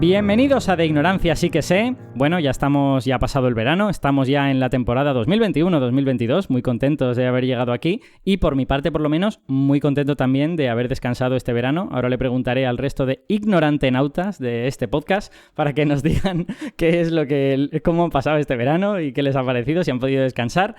Bienvenidos a De Ignorancia Sí que Sé. Bueno, ya ha pasado el verano, estamos ya en la temporada 2021-2022, muy contentos de haber llegado aquí y por mi parte, por lo menos, muy contento también de haber descansado este verano. Ahora le preguntaré al resto de ignorantenautas de este podcast para que nos digan cómo han pasado este verano y qué les ha parecido, si han podido descansar.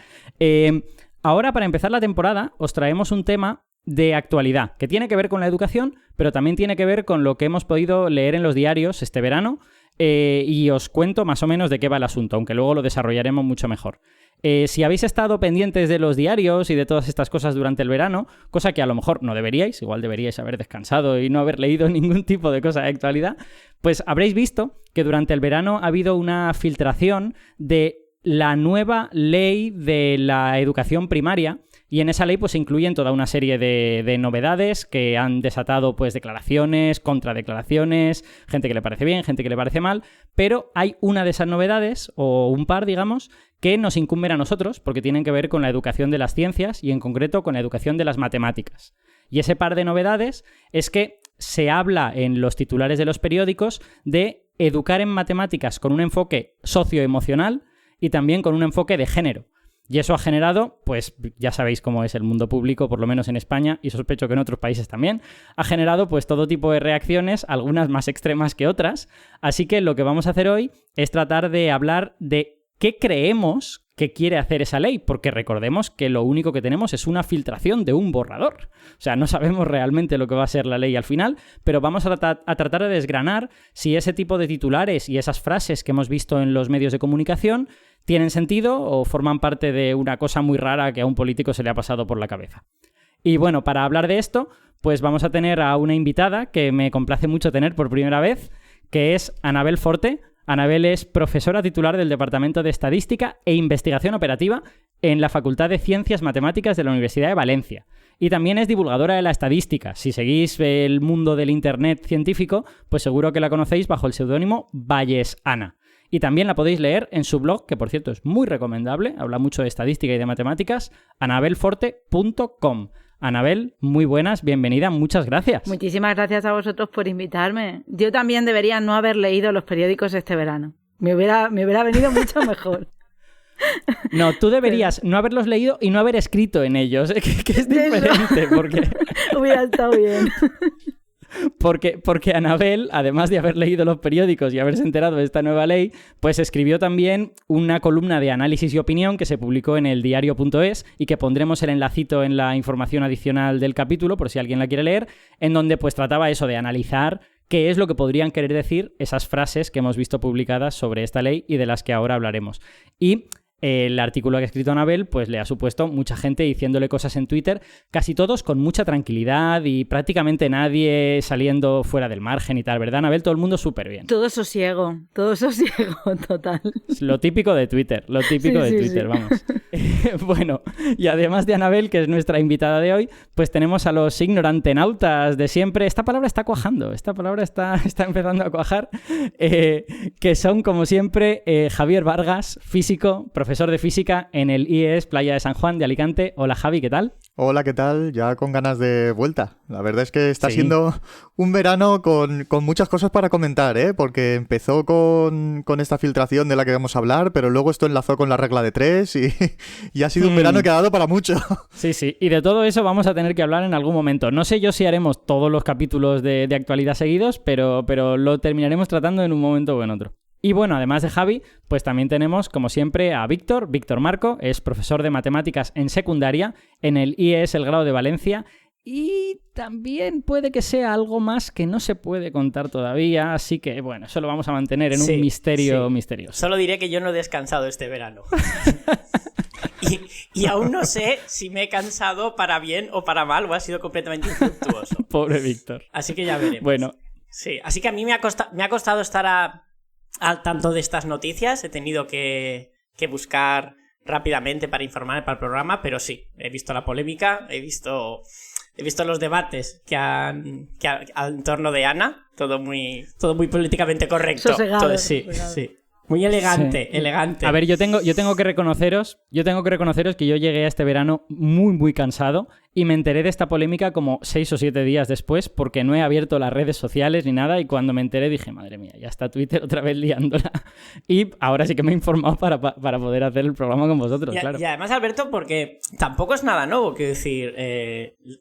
Ahora, para empezar la temporada, os traemos un tema de actualidad, que tiene que ver con la educación, pero también tiene que ver con lo que hemos podido leer en los diarios este verano, y os cuento más o menos de qué va el asunto, aunque luego lo desarrollaremos mucho mejor. Si habéis estado pendientes de los diarios y de todas estas cosas durante el verano, cosa que a lo mejor no deberíais, igual deberíais haber descansado y no haber leído ningún tipo de cosa de actualidad, pues habréis visto que durante el verano ha habido una filtración de la nueva ley de la educación primaria. Y en esa ley pues se incluyen toda una serie de novedades que han desatado pues declaraciones, contradeclaraciones, gente que le parece bien, gente que le parece mal, pero hay una de esas novedades, o un par, digamos, que nos incumben a nosotros porque tienen que ver con la educación de las ciencias y en concreto con la educación de las matemáticas. Y ese par de novedades es que se habla en los titulares de los periódicos de educar en matemáticas con un enfoque socioemocional y también con un enfoque de género. Y eso ha generado, pues ya sabéis cómo es el mundo público, por lo menos en España, y sospecho que en otros países también, ha generado pues todo tipo de reacciones, algunas más extremas que otras. Así que lo que vamos a hacer hoy es tratar de hablar de qué creemos que quiere hacer esa ley, porque recordemos que lo único que tenemos es una filtración de un borrador. O sea, no sabemos realmente lo que va a ser la ley al final, pero vamos a tratar de desgranar si ese tipo de titulares y esas frases que hemos visto en los medios de comunicación tienen sentido o forman parte de una cosa muy rara que a un político se le ha pasado por la cabeza. Y bueno, para hablar de esto, pues vamos a tener a una invitada que me complace mucho tener por primera vez, que es Anabel Forte. Anabel es profesora titular del Departamento de Estadística e Investigación Operativa en la Facultad de Ciencias Matemáticas de la Universidad de Valencia. Y también es divulgadora de la estadística. Si seguís el mundo del Internet científico, pues seguro que la conocéis bajo el seudónimo Valles Ana. Y también la podéis leer en su blog, que por cierto es muy recomendable, habla mucho de estadística y de matemáticas, anabelforte.com. Anabel, muy buenas, bienvenida, muchas gracias. Muchísimas gracias a vosotros por invitarme. Yo también debería no haber leído los periódicos este verano. Me hubiera venido mucho mejor. No, tú deberías no haberlos leído y no haber escrito en ellos, que es diferente, porque hubiera estado bien. Porque Anabel, además de haber leído los periódicos y haberse enterado de esta nueva ley, pues escribió también una columna de análisis y opinión que se publicó en eldiario.es y que pondremos el enlacito en la información adicional del capítulo, por si alguien la quiere leer, en donde pues trataba eso de analizar qué es lo que podrían querer decir esas frases que hemos visto publicadas sobre esta ley y de las que ahora hablaremos. Y el artículo que ha escrito Anabel pues le ha supuesto mucha gente diciéndole cosas en Twitter, casi todos con mucha tranquilidad y prácticamente nadie saliendo fuera del margen y tal, ¿verdad, Anabel? Todo el mundo súper bien. Todo sosiego, total. Lo típico de Twitter, Twitter, vamos. Bueno, y además de Anabel, que es nuestra invitada de hoy, pues tenemos a los ignorantenautas de siempre. Esta palabra está cuajando, está empezando a cuajar, que son, como siempre, Javier Vargas, físico, profesor de física en el IES Playa de San Juan de Alicante. Hola, Javi, ¿qué tal? Hola, ¿qué tal? Ya con ganas de vuelta. La verdad es que está siendo un verano con muchas cosas para comentar, ¿eh? Porque empezó con esta filtración de la que vamos a hablar, pero luego esto enlazó con la regla de 3 y ha sido un verano que ha dado para mucho. Sí, y de todo eso vamos a tener que hablar en algún momento. No sé yo si haremos todos los capítulos de actualidad seguidos, pero lo terminaremos tratando en un momento o en otro. Y bueno, además de Javi, pues también tenemos, como siempre, a Víctor Marco, es profesor de matemáticas en secundaria en el IES El Grado de Valencia y también puede que sea algo más que no se puede contar todavía, así que bueno, eso lo vamos a mantener en un misterio misterioso. Solo diré que yo no he descansado este verano. Y aún no sé si me he cansado para bien o para mal o ha sido completamente infructuoso. Pobre Víctor. Así que ya veremos. Bueno. Sí, así que a mí me ha costado estar al tanto de estas noticias. He tenido que buscar rápidamente para informarme para el programa, pero sí, he visto la polémica, he visto los debates que en torno de Ana, todo muy políticamente correcto. Sosegado, todo, sí. Muy elegante, sí. elegante. A ver, yo tengo que reconoceros que yo llegué a este verano muy, muy cansado y me enteré de esta polémica como 6 o 7 días después porque no he abierto las redes sociales ni nada y cuando me enteré dije, madre mía, ya está Twitter otra vez liándola. Y ahora sí que me he informado para poder hacer el programa con vosotros, claro. Y además, Alberto, porque tampoco es nada nuevo, quiero decir,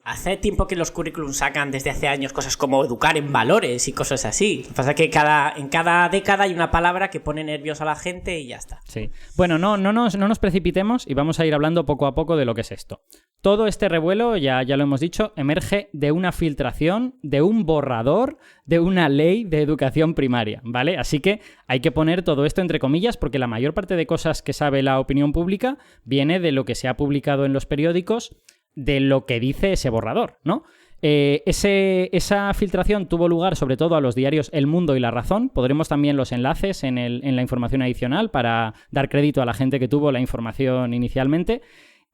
hace tiempo que los currículums sacan desde hace años cosas como educar en valores y cosas así. Lo que pasa es que en cada década hay una palabra que pone nerviosa a la gente y ya está. Sí. Bueno, no nos precipitemos y vamos a ir hablando poco a poco de lo que es esto. Todo este revuelo, ya lo hemos dicho, emerge de una filtración, de un borrador, de una ley de educación primaria, ¿vale? Así que hay que poner todo esto entre comillas porque la mayor parte de cosas que sabe la opinión pública viene de lo que se ha publicado en los periódicos, de lo que dice ese borrador, ¿no? Esa filtración tuvo lugar sobre todo a los diarios El Mundo y La Razón. Podremos también los enlaces en la información adicional para dar crédito a la gente que tuvo la información inicialmente.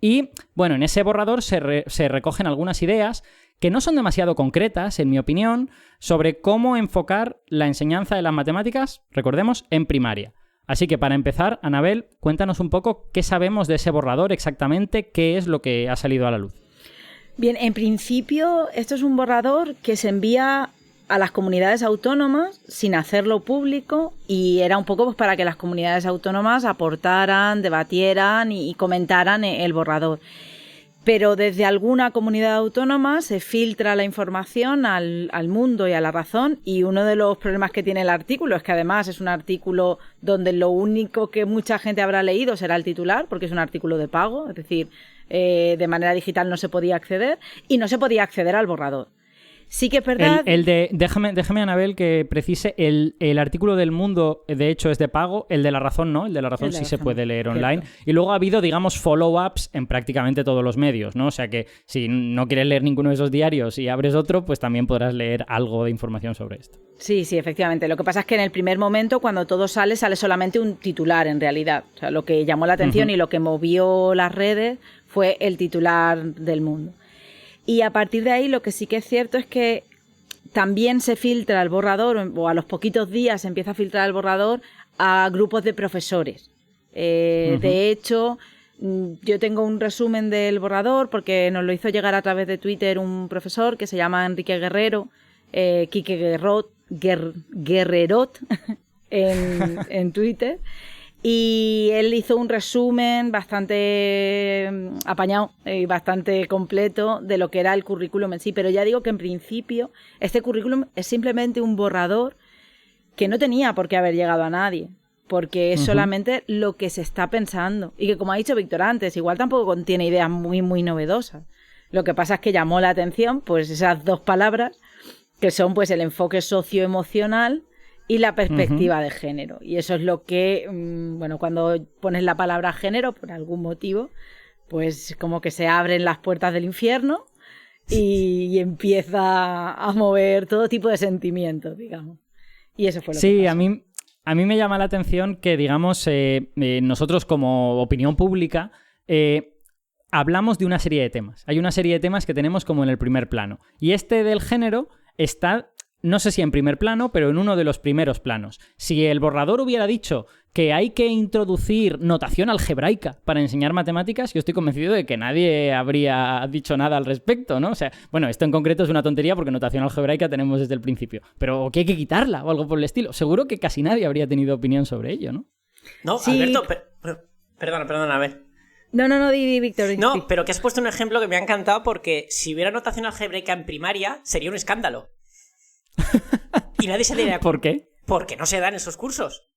Y, bueno, en ese borrador se recogen algunas ideas que no son demasiado concretas, en mi opinión, sobre cómo enfocar la enseñanza de las matemáticas, recordemos, en primaria. Así que, para empezar, Anabel, cuéntanos un poco qué sabemos de ese borrador exactamente, qué es lo que ha salido a la luz. Bien, en principio, esto es un borrador que se envía a las comunidades autónomas sin hacerlo público y era un poco pues para que las comunidades autónomas aportaran, debatieran y comentaran el borrador. Pero desde alguna comunidad autónoma se filtra la información al Mundo y a La Razón y uno de los problemas que tiene el artículo es que además es un artículo donde lo único que mucha gente habrá leído será el titular porque es un artículo de pago, es decir, de manera digital no se podía acceder y no se podía acceder al borrador. Sí que es verdad... Déjame, Anabel, que precise, el artículo del Mundo, de hecho, es de pago, el de La Razón no, el de La Razón sí se puede leer online. Cierto. Y luego ha habido, digamos, follow-ups en prácticamente todos los medios, ¿no? O sea que si no quieres leer ninguno de esos diarios y abres otro, pues también podrás leer algo de información sobre esto. Sí, efectivamente. Lo que pasa es que en el primer momento, cuando todo sale solamente un titular, en realidad. O sea, lo que llamó la atención y lo que movió las redes fue el titular del Mundo. Y a partir de ahí lo que sí que es cierto es que también se filtra el borrador, o a los poquitos días se empieza a filtrar el borrador a grupos de profesores. De hecho, yo tengo un resumen del borrador porque nos lo hizo llegar a través de Twitter un profesor que se llama Enrique Guerrero, Quique Guerrerot en Twitter. Y él hizo un resumen bastante apañado y bastante completo de lo que era el currículum en sí. Pero ya digo que en principio este currículum es simplemente un borrador que no tenía por qué haber llegado a nadie. Porque es solamente lo que se está pensando. Y que, como ha dicho Víctor antes, igual tampoco contiene ideas muy, muy novedosas. Lo que pasa es que llamó la atención pues esas dos palabras que son pues el enfoque socioemocional y la perspectiva de género. Y eso es lo que, bueno, cuando pones la palabra género, por algún motivo, pues como que se abren las puertas del infierno y empieza a mover todo tipo de sentimientos, digamos. Y eso fue lo que pasó. Sí, a mí me llama la atención que, digamos, nosotros como opinión pública hablamos de una serie de temas. Hay una serie de temas que tenemos como en el primer plano. Y este del género está... No sé si en primer plano, pero en uno de los primeros planos. Si el borrador hubiera dicho que hay que introducir notación algebraica para enseñar matemáticas, yo estoy convencido de que nadie habría dicho nada al respecto, ¿no? O sea, bueno, esto en concreto es una tontería porque notación algebraica tenemos desde el principio, pero que hay que quitarla o algo por el estilo. Seguro que casi nadie habría tenido opinión sobre ello, ¿no? No, sí. Alberto, perdona, a ver. No, di, Víctor. No, pero que has puesto un ejemplo que me ha encantado porque si hubiera notación algebraica en primaria, sería un escándalo. Y nadie se le diría... ¿Por qué? Porque no se dan esos cursos.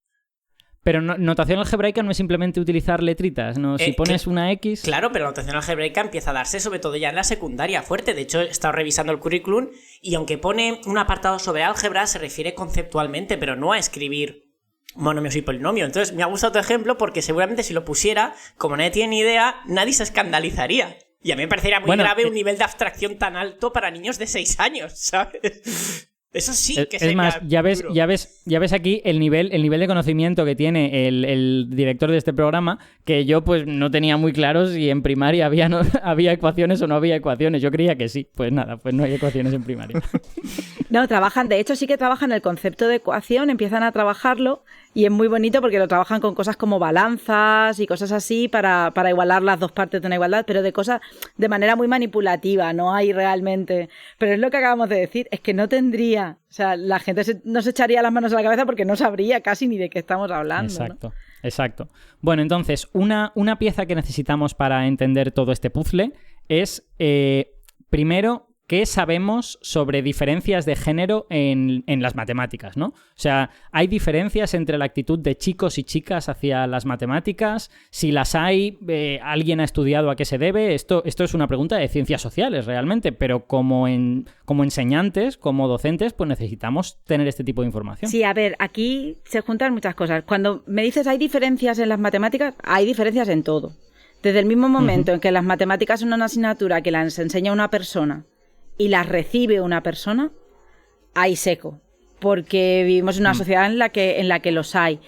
Pero notación algebraica no es simplemente utilizar letritas, ¿no? Si pones una X... Claro, pero la notación algebraica empieza a darse sobre todo ya en la secundaria fuerte. De hecho, he estado revisando el currículum y aunque pone un apartado sobre álgebra, se refiere conceptualmente, pero no a escribir monomios y polinomios. Entonces, me ha gustado tu ejemplo porque seguramente si lo pusiera, como nadie tiene ni idea, nadie se escandalizaría. Y a mí me parecería muy grave un nivel de abstracción tan alto para niños de 6 años, ¿sabes? Eso sí que sería... Es más, ya ves aquí el nivel de conocimiento que tiene el director de este programa, que yo pues no tenía muy claro si en primaria había ecuaciones o no había ecuaciones. Yo creía que sí. Pues nada, pues no hay ecuaciones en primaria. No, de hecho sí que trabajan el concepto de ecuación, empiezan a trabajarlo Y es muy bonito porque lo trabajan con cosas como balanzas y cosas así para igualar las dos partes de una igualdad, pero de cosas de manera muy manipulativa, no hay realmente. Pero es lo que acabamos de decir, es que no tendría, o sea, la gente no se echaría las manos a la cabeza porque no sabría casi ni de qué estamos hablando. Exacto, ¿no? exacto. Bueno, entonces, una pieza que necesitamos para entender todo este puzzle es, primero, ¿qué sabemos sobre diferencias de género en las matemáticas, ¿no? O sea, ¿hay diferencias entre la actitud de chicos y chicas hacia las matemáticas? Si las hay, ¿alguien ha estudiado a qué se debe? Esto es una pregunta de ciencias sociales realmente, pero como enseñantes, como docentes, pues necesitamos tener este tipo de información. Sí, a ver, aquí se juntan muchas cosas. Cuando me dices hay diferencias en las matemáticas, hay diferencias en todo. Desde el mismo momento en que las matemáticas son una asignatura que las enseña una persona y las recibe una persona, hay seco, porque vivimos en una sociedad en la que los hay.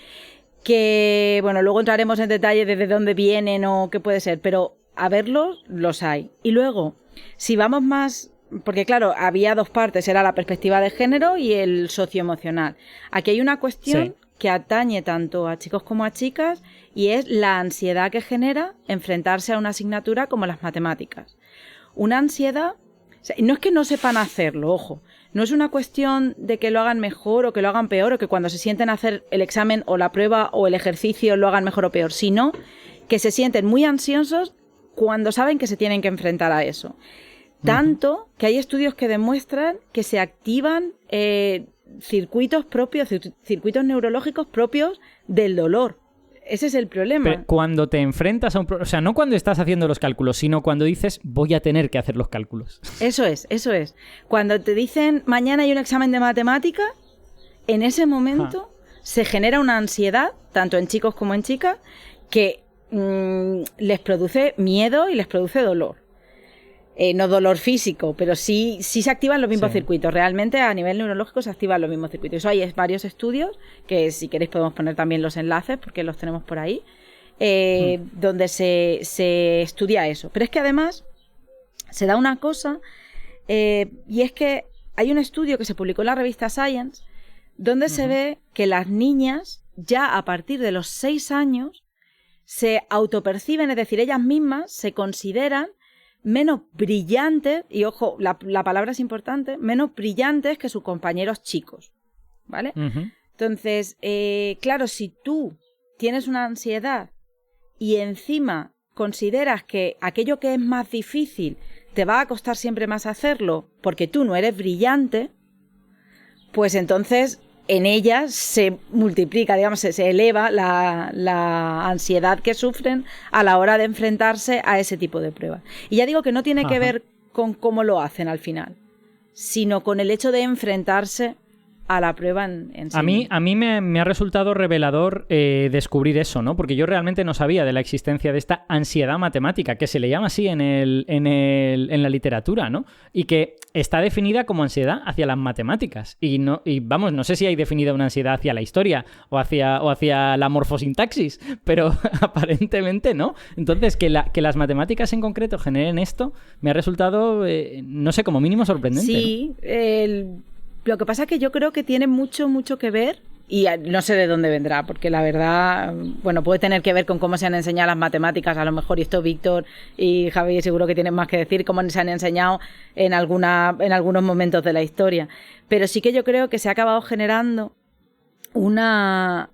Que, bueno, luego entraremos en detalle de dónde vienen o qué puede ser, pero a verlos, los hay. Y luego, si vamos más, porque claro, había dos partes, era la perspectiva de género y el socioemocional. Aquí hay una cuestión que atañe tanto a chicos como a chicas y es la ansiedad que genera enfrentarse a una asignatura como las matemáticas. Una ansiedad. O sea, no es que no sepan hacerlo, ojo, no es una cuestión de que lo hagan mejor o que lo hagan peor o que cuando se sienten a hacer el examen o la prueba o el ejercicio lo hagan mejor o peor, sino que se sienten muy ansiosos cuando saben que se tienen que enfrentar a eso. Tanto que hay estudios que demuestran que se activan circuitos neurológicos propios del dolor. Ese es el problema. Pero cuando te enfrentas a un problema, o sea, no cuando estás haciendo los cálculos, sino cuando dices voy a tener que hacer los cálculos. Eso es. Cuando te dicen mañana hay un examen de matemática, en ese momento se genera una ansiedad, tanto en chicos como en chicas, que les produce miedo y les produce dolor. No dolor físico, pero sí se activan los mismos circuitos. Realmente a nivel neurológico se activan los mismos circuitos. Eso hay varios estudios, que si queréis podemos poner también los enlaces, porque los tenemos por ahí, donde se estudia eso. Pero es que además se da una cosa, y es que hay un estudio que se publicó en la revista Science, donde se ve que las niñas, ya a partir de los 6 años, se autoperciben, es decir, ellas mismas se consideran menos brillantes, y ojo, la palabra es importante, menos brillantes que sus compañeros chicos, ¿vale? Entonces, claro, si tú tienes una ansiedad y encima consideras que aquello que es más difícil te va a costar siempre más hacerlo porque tú no eres brillante, pues entonces en ellas se multiplica, digamos, se eleva la ansiedad que sufren a la hora de enfrentarse a ese tipo de pruebas. Y ya digo que no tiene que ver con cómo lo hacen al final, sino con el hecho de enfrentarse a la prueba en sí. A mí me ha resultado revelador descubrir eso, ¿no? Porque yo realmente no sabía de la existencia de esta ansiedad matemática, que se le llama así en la literatura, ¿no? Y que está definida como ansiedad hacia las matemáticas. Y vamos, no sé si hay definida una ansiedad hacia la historia o hacia la morfosintaxis, pero aparentemente no. Entonces, que las matemáticas en concreto generen esto, me ha resultado, no sé, como mínimo sorprendente. Sí, ¿no? Lo que pasa es que yo creo que tiene mucho que ver, y no sé de dónde vendrá, porque la verdad, bueno, puede tener que ver con cómo se han enseñado las matemáticas, a lo mejor, y esto Víctor y Javi seguro que tienen más que decir, cómo se han enseñado en algunos momentos de la historia. Pero sí que yo creo que se ha acabado generando una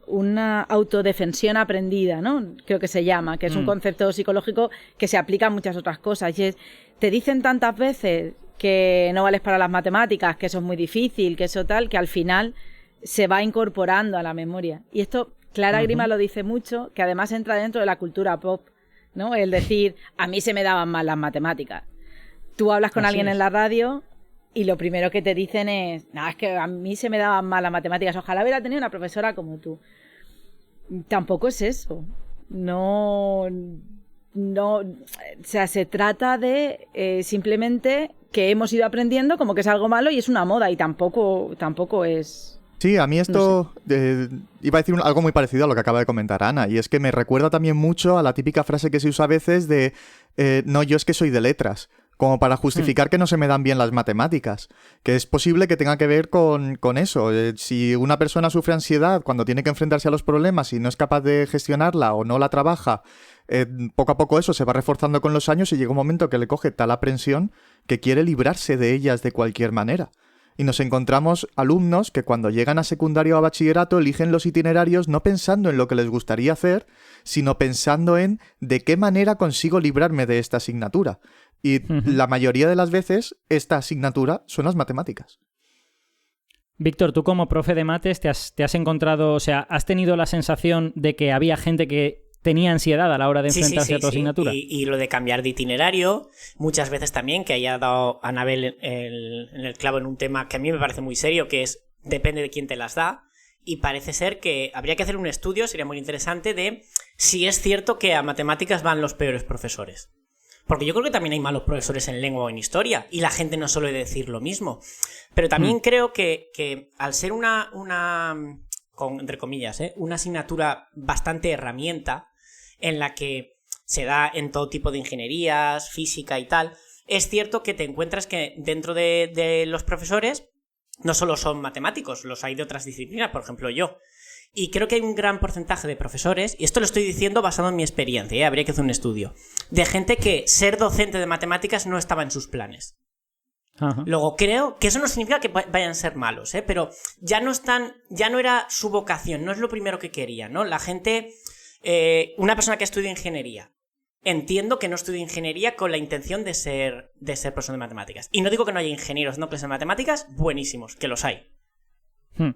autodefensión aprendida, ¿no? Creo que se llama, que es un concepto psicológico que se aplica a muchas otras cosas. Y te dicen tantas veces que no vales para las matemáticas, que eso es muy difícil, que eso tal, que al final se va incorporando a la memoria. Y esto Clara Grima lo dice mucho, que además entra dentro de la cultura pop, ¿no? El decir, a mí se me daban mal las matemáticas. Tú hablas con alguien en la radio y lo primero que te dicen es, no, es que a mí se me daban mal las matemáticas, ojalá hubiera tenido una profesora como tú. Tampoco es eso. No, o sea, se trata de simplemente que hemos ido aprendiendo como que es algo malo y es una moda, y tampoco es... Sí, a mí esto iba a decir algo muy parecido a lo que acaba de comentar Ana, y es que me recuerda también mucho a la típica frase que se usa a veces de no, yo es que soy de letras, como para justificar que no se me dan bien las matemáticas, que es posible que tenga que ver con eso. Si una persona sufre ansiedad cuando tiene que enfrentarse a los problemas y no es capaz de gestionarla o no la trabaja, poco a poco eso se va reforzando con los años y llega un momento que le coge tal aprensión que quiere librarse de ellas de cualquier manera. Y nos encontramos alumnos que cuando llegan a secundario o a bachillerato eligen los itinerarios no pensando en lo que les gustaría hacer, sino pensando en de qué manera consigo librarme de esta asignatura. Y la mayoría de las veces esta asignatura son las matemáticas. Víctor, tú como profe de mates te has encontrado, o sea, ¿has tenido la sensación de que había gente que tenía ansiedad a la hora de enfrentarse a tu asignatura? Y lo de cambiar de itinerario, muchas veces también, que haya dado Anabel en el clavo en un tema que a mí me parece muy serio, que es depende de quién te las da, y parece ser que habría que hacer un estudio, sería muy interesante, de si es cierto que a matemáticas van los peores profesores. Porque yo creo que también hay malos profesores en lengua o en historia, y la gente no suele decir lo mismo. Pero también creo que al ser una entre comillas, una asignatura bastante herramienta, en la que se da en todo tipo de ingenierías, física y tal, es cierto que te encuentras que dentro de los profesores no solo son matemáticos, los hay de otras disciplinas, por ejemplo yo. Y creo que hay un gran porcentaje de profesores, y esto lo estoy diciendo basado en mi experiencia, habría que hacer un estudio, de gente que ser docente de matemáticas no estaba en sus planes. Ajá. Luego creo que eso no significa que vayan a ser malos, pero ya no era su vocación, no es lo primero que querían, ¿no? La gente, una persona que estudia ingeniería, entiendo que no estudia ingeniería con la intención de ser profesor de matemáticas. Y no digo que no haya ingenieros no clases de matemáticas buenísimos, que los hay.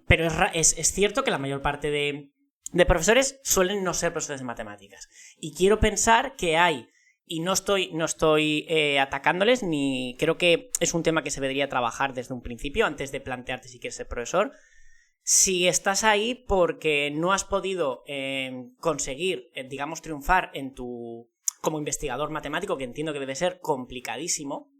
Pero es cierto que la mayor parte de profesores suelen no ser profesores de matemáticas. Y quiero pensar que hay, y no estoy atacándoles, ni creo que es un tema que se debería trabajar desde un principio, antes de plantearte si quieres ser profesor. Si estás ahí porque no has podido conseguir, digamos, triunfar como investigador matemático, que entiendo que debe ser complicadísimo,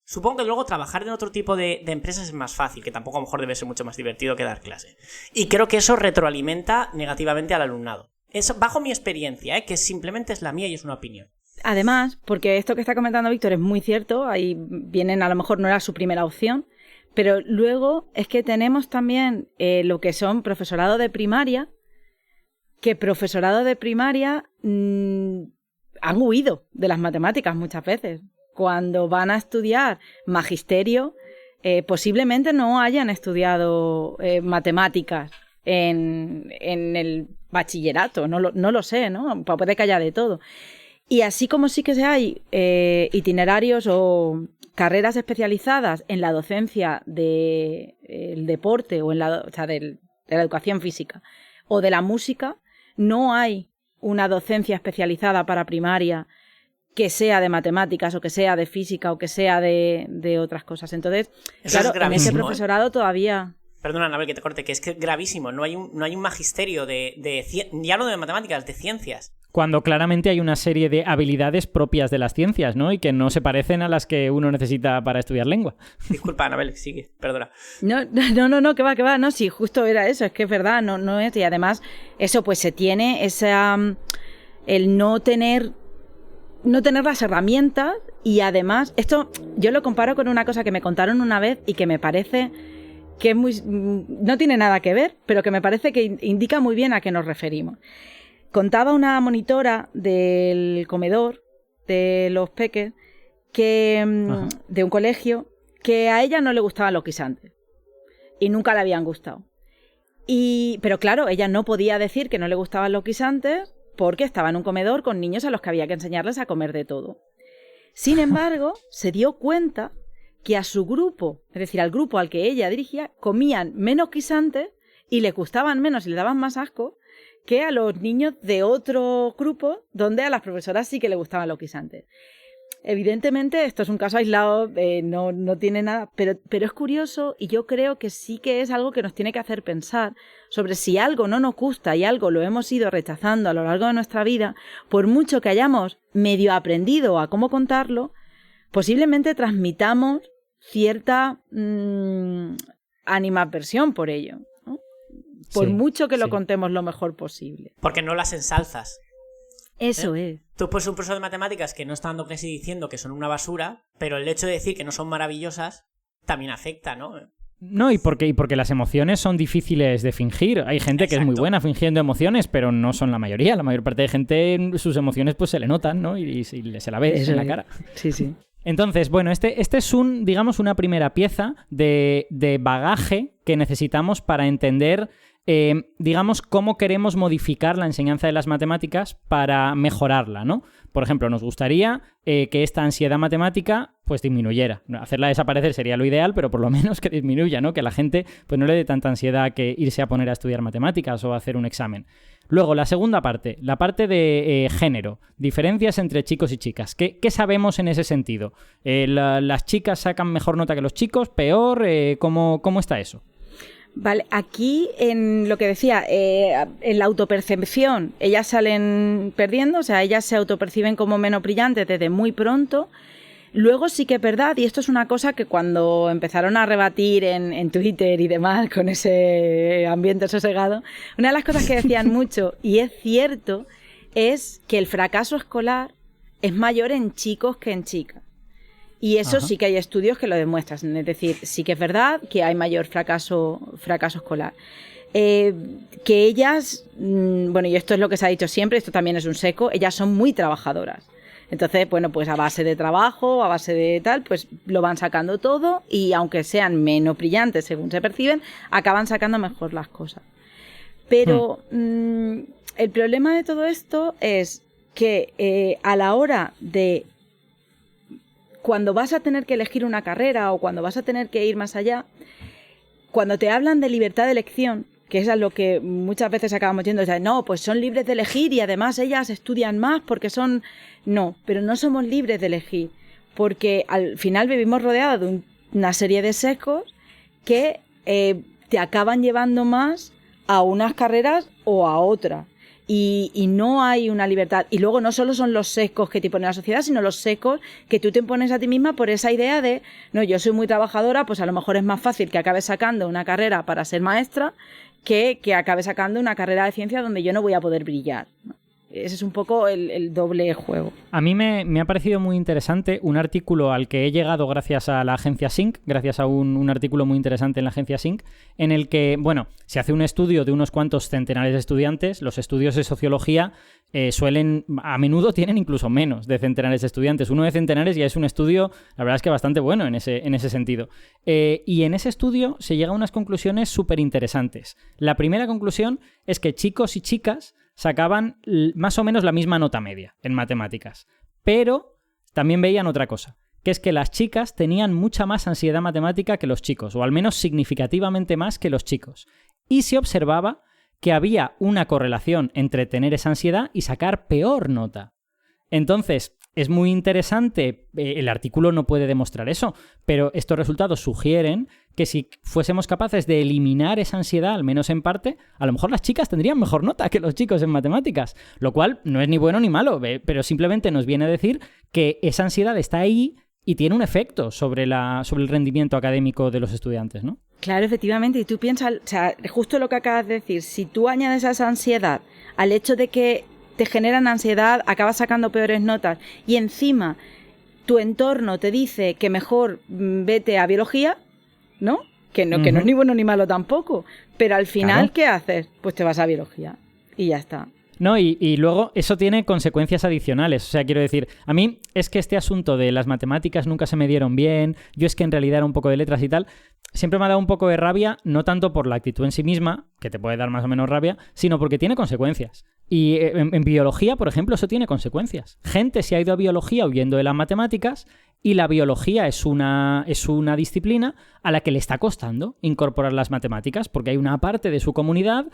supongo que luego trabajar en otro tipo de empresas es más fácil, que tampoco a lo mejor debe ser mucho más divertido que dar clase. Y creo que eso retroalimenta negativamente al alumnado. Eso, bajo mi experiencia, que simplemente es la mía y es una opinión. Además, porque esto que está comentando Víctor es muy cierto, ahí vienen, a lo mejor no era su primera opción, pero luego es que tenemos también lo que son profesorado de primaria, que profesorado de primaria han huido de las matemáticas muchas veces. Cuando van a estudiar magisterio, posiblemente no hayan estudiado matemáticas en el bachillerato, no lo sé, ¿no? Puede que haya de todo. Y así como sí que hay itinerarios o carreras especializadas en la docencia del deporte o de la educación física o de la música, no hay una docencia especializada para primaria que sea de matemáticas o que sea de física o que sea de otras cosas. Entonces, eso claro, es gravísimo, en ese profesorado todavía... Perdona, Anabel, que te corte, que es gravísimo. No hay un magisterio ya no de matemáticas, de ciencias. Cuando claramente hay una serie de habilidades propias de las ciencias, ¿no? Y que no se parecen a las que uno necesita para estudiar lengua. Disculpa, Anabel, sigue, perdona. No, que va, no, sí, justo era eso, es que es verdad, no es, y además eso pues se tiene el no tener las herramientas, y además, esto yo lo comparo con una cosa que me contaron una vez y que me parece que es no tiene nada que ver, pero que me parece que indica muy bien a qué nos referimos. Contaba una monitora del comedor de los peques de un colegio, que a ella no le gustaban los guisantes y nunca le habían gustado. Pero claro, ella no podía decir que no le gustaban los guisantes porque estaba en un comedor con niños a los que había que enseñarles a comer de todo. Sin embargo, se dio cuenta que a su grupo, es decir, al grupo al que ella dirigía, comían menos guisantes y le gustaban menos y le daban más asco que a los niños de otro grupo donde a las profesoras sí que le gustaban los guisantes. Evidentemente esto es un caso aislado, no tiene nada, pero es curioso, y yo creo que sí que es algo que nos tiene que hacer pensar sobre si algo no nos gusta y algo lo hemos ido rechazando a lo largo de nuestra vida, por mucho que hayamos medio aprendido a cómo contarlo, posiblemente transmitamos cierta animadversión por ello, ¿no? Por mucho que lo contemos lo mejor posible. Porque no las ensalzas. Eso es. Tú puedes un profesor de matemáticas que no está dando clase diciendo que son una basura, pero el hecho de decir que no son maravillosas también afecta, ¿no? No, y porque las emociones son difíciles de fingir. Hay gente que es muy buena fingiendo emociones, pero no son la mayoría. La mayor parte de gente, sus emociones pues se le notan, ¿no? Y se la ves en la cara. Sí. Entonces, bueno, este es digamos, una primera pieza de bagaje que necesitamos para entender, digamos, cómo queremos modificar la enseñanza de las matemáticas para mejorarla, ¿no? Por ejemplo, nos gustaría que esta ansiedad matemática pues disminuyera. Hacerla desaparecer sería lo ideal, pero por lo menos que disminuya, ¿no? Que la gente pues no le dé tanta ansiedad que irse a poner a estudiar matemáticas o a hacer un examen. Luego, la segunda parte, la parte de género, diferencias entre chicos y chicas. ¿Qué sabemos en ese sentido? ¿Las chicas sacan mejor nota que los chicos? ¿Peor? ¿Cómo está eso? Vale, aquí en lo que decía, en la autopercepción, ellas salen perdiendo, o sea, ellas se autoperciben como menos brillantes desde muy pronto. Luego sí que es verdad, y esto es una cosa que cuando empezaron a rebatir en Twitter y demás, con ese ambiente sosegado, una de las cosas que decían mucho, y es cierto, es que el fracaso escolar es mayor en chicos que en chicas. Y eso sí que hay estudios que lo demuestran. Es decir, sí que es verdad que hay mayor fracaso escolar. Que ellas, bueno, y esto es lo que se ha dicho siempre, esto también es un seco, ellas son muy trabajadoras. Entonces, bueno, pues a base de trabajo, a base de tal, pues lo van sacando todo y aunque sean menos brillantes según se perciben, acaban sacando mejor las cosas. Pero el problema de todo esto es que a la hora de cuando vas a tener que elegir una carrera o cuando vas a tener que ir más allá, cuando te hablan de libertad de elección, que es a lo que muchas veces acabamos yendo, o sea, no, pues son libres de elegir y además ellas estudian más porque son... No, pero no somos libres de elegir, porque al final vivimos rodeados de una serie de secos que te acaban llevando más a unas carreras o a otras. Y no hay una libertad. Y luego no solo son los sesgos que te pone la sociedad, sino los sesgos que tú te impones a ti misma por esa idea de, no, yo soy muy trabajadora, pues a lo mejor es más fácil que acabe sacando una carrera para ser maestra que acabe sacando una carrera de ciencia donde yo no voy a poder brillar. Ese es un poco el doble juego. A mí me ha parecido muy interesante un artículo al que he llegado gracias a la agencia Sync, gracias a un artículo muy interesante en la agencia Sync, en el que, bueno, se hace un estudio de unos cuantos centenares de estudiantes. Los estudios de sociología a menudo tienen incluso menos de centenares de estudiantes. Uno de centenares ya es un estudio, la verdad es que bastante bueno en ese sentido. Y en ese estudio se llega a unas conclusiones súper interesantes. La primera conclusión es que chicos y chicas sacaban más o menos la misma nota media en matemáticas, pero también veían otra cosa, que es que las chicas tenían mucha más ansiedad matemática que los chicos, o al menos significativamente más que los chicos, y se observaba que había una correlación entre tener esa ansiedad y sacar peor nota. Entonces, es muy interesante, el artículo no puede demostrar eso, pero estos resultados sugieren que si fuésemos capaces de eliminar esa ansiedad, al menos en parte, a lo mejor las chicas tendrían mejor nota que los chicos en matemáticas, lo cual no es ni bueno ni malo, pero simplemente nos viene a decir que esa ansiedad está ahí y tiene un efecto sobre el rendimiento académico de los estudiantes, ¿no? Claro, efectivamente, y tú piensas, o sea, justo lo que acabas de decir, si tú añades esa ansiedad al hecho de que te generan ansiedad, acabas sacando peores notas y encima tu entorno te dice que mejor vete a biología, ¿no? Que no es ni bueno ni malo tampoco, pero al final, claro, ¿qué haces? Pues te vas a biología y ya está. No, y luego eso tiene consecuencias adicionales. O sea, quiero decir, a mí es que este asunto de las matemáticas nunca se me dieron bien, yo es que en realidad era un poco de letras y tal, siempre me ha dado un poco de rabia, no tanto por la actitud en sí misma, que te puede dar más o menos rabia, sino porque tiene consecuencias. Y en biología, por ejemplo, eso tiene consecuencias. Gente se ha ido a biología huyendo de las matemáticas y la biología es una disciplina a la que le está costando incorporar las matemáticas porque hay una parte de su comunidad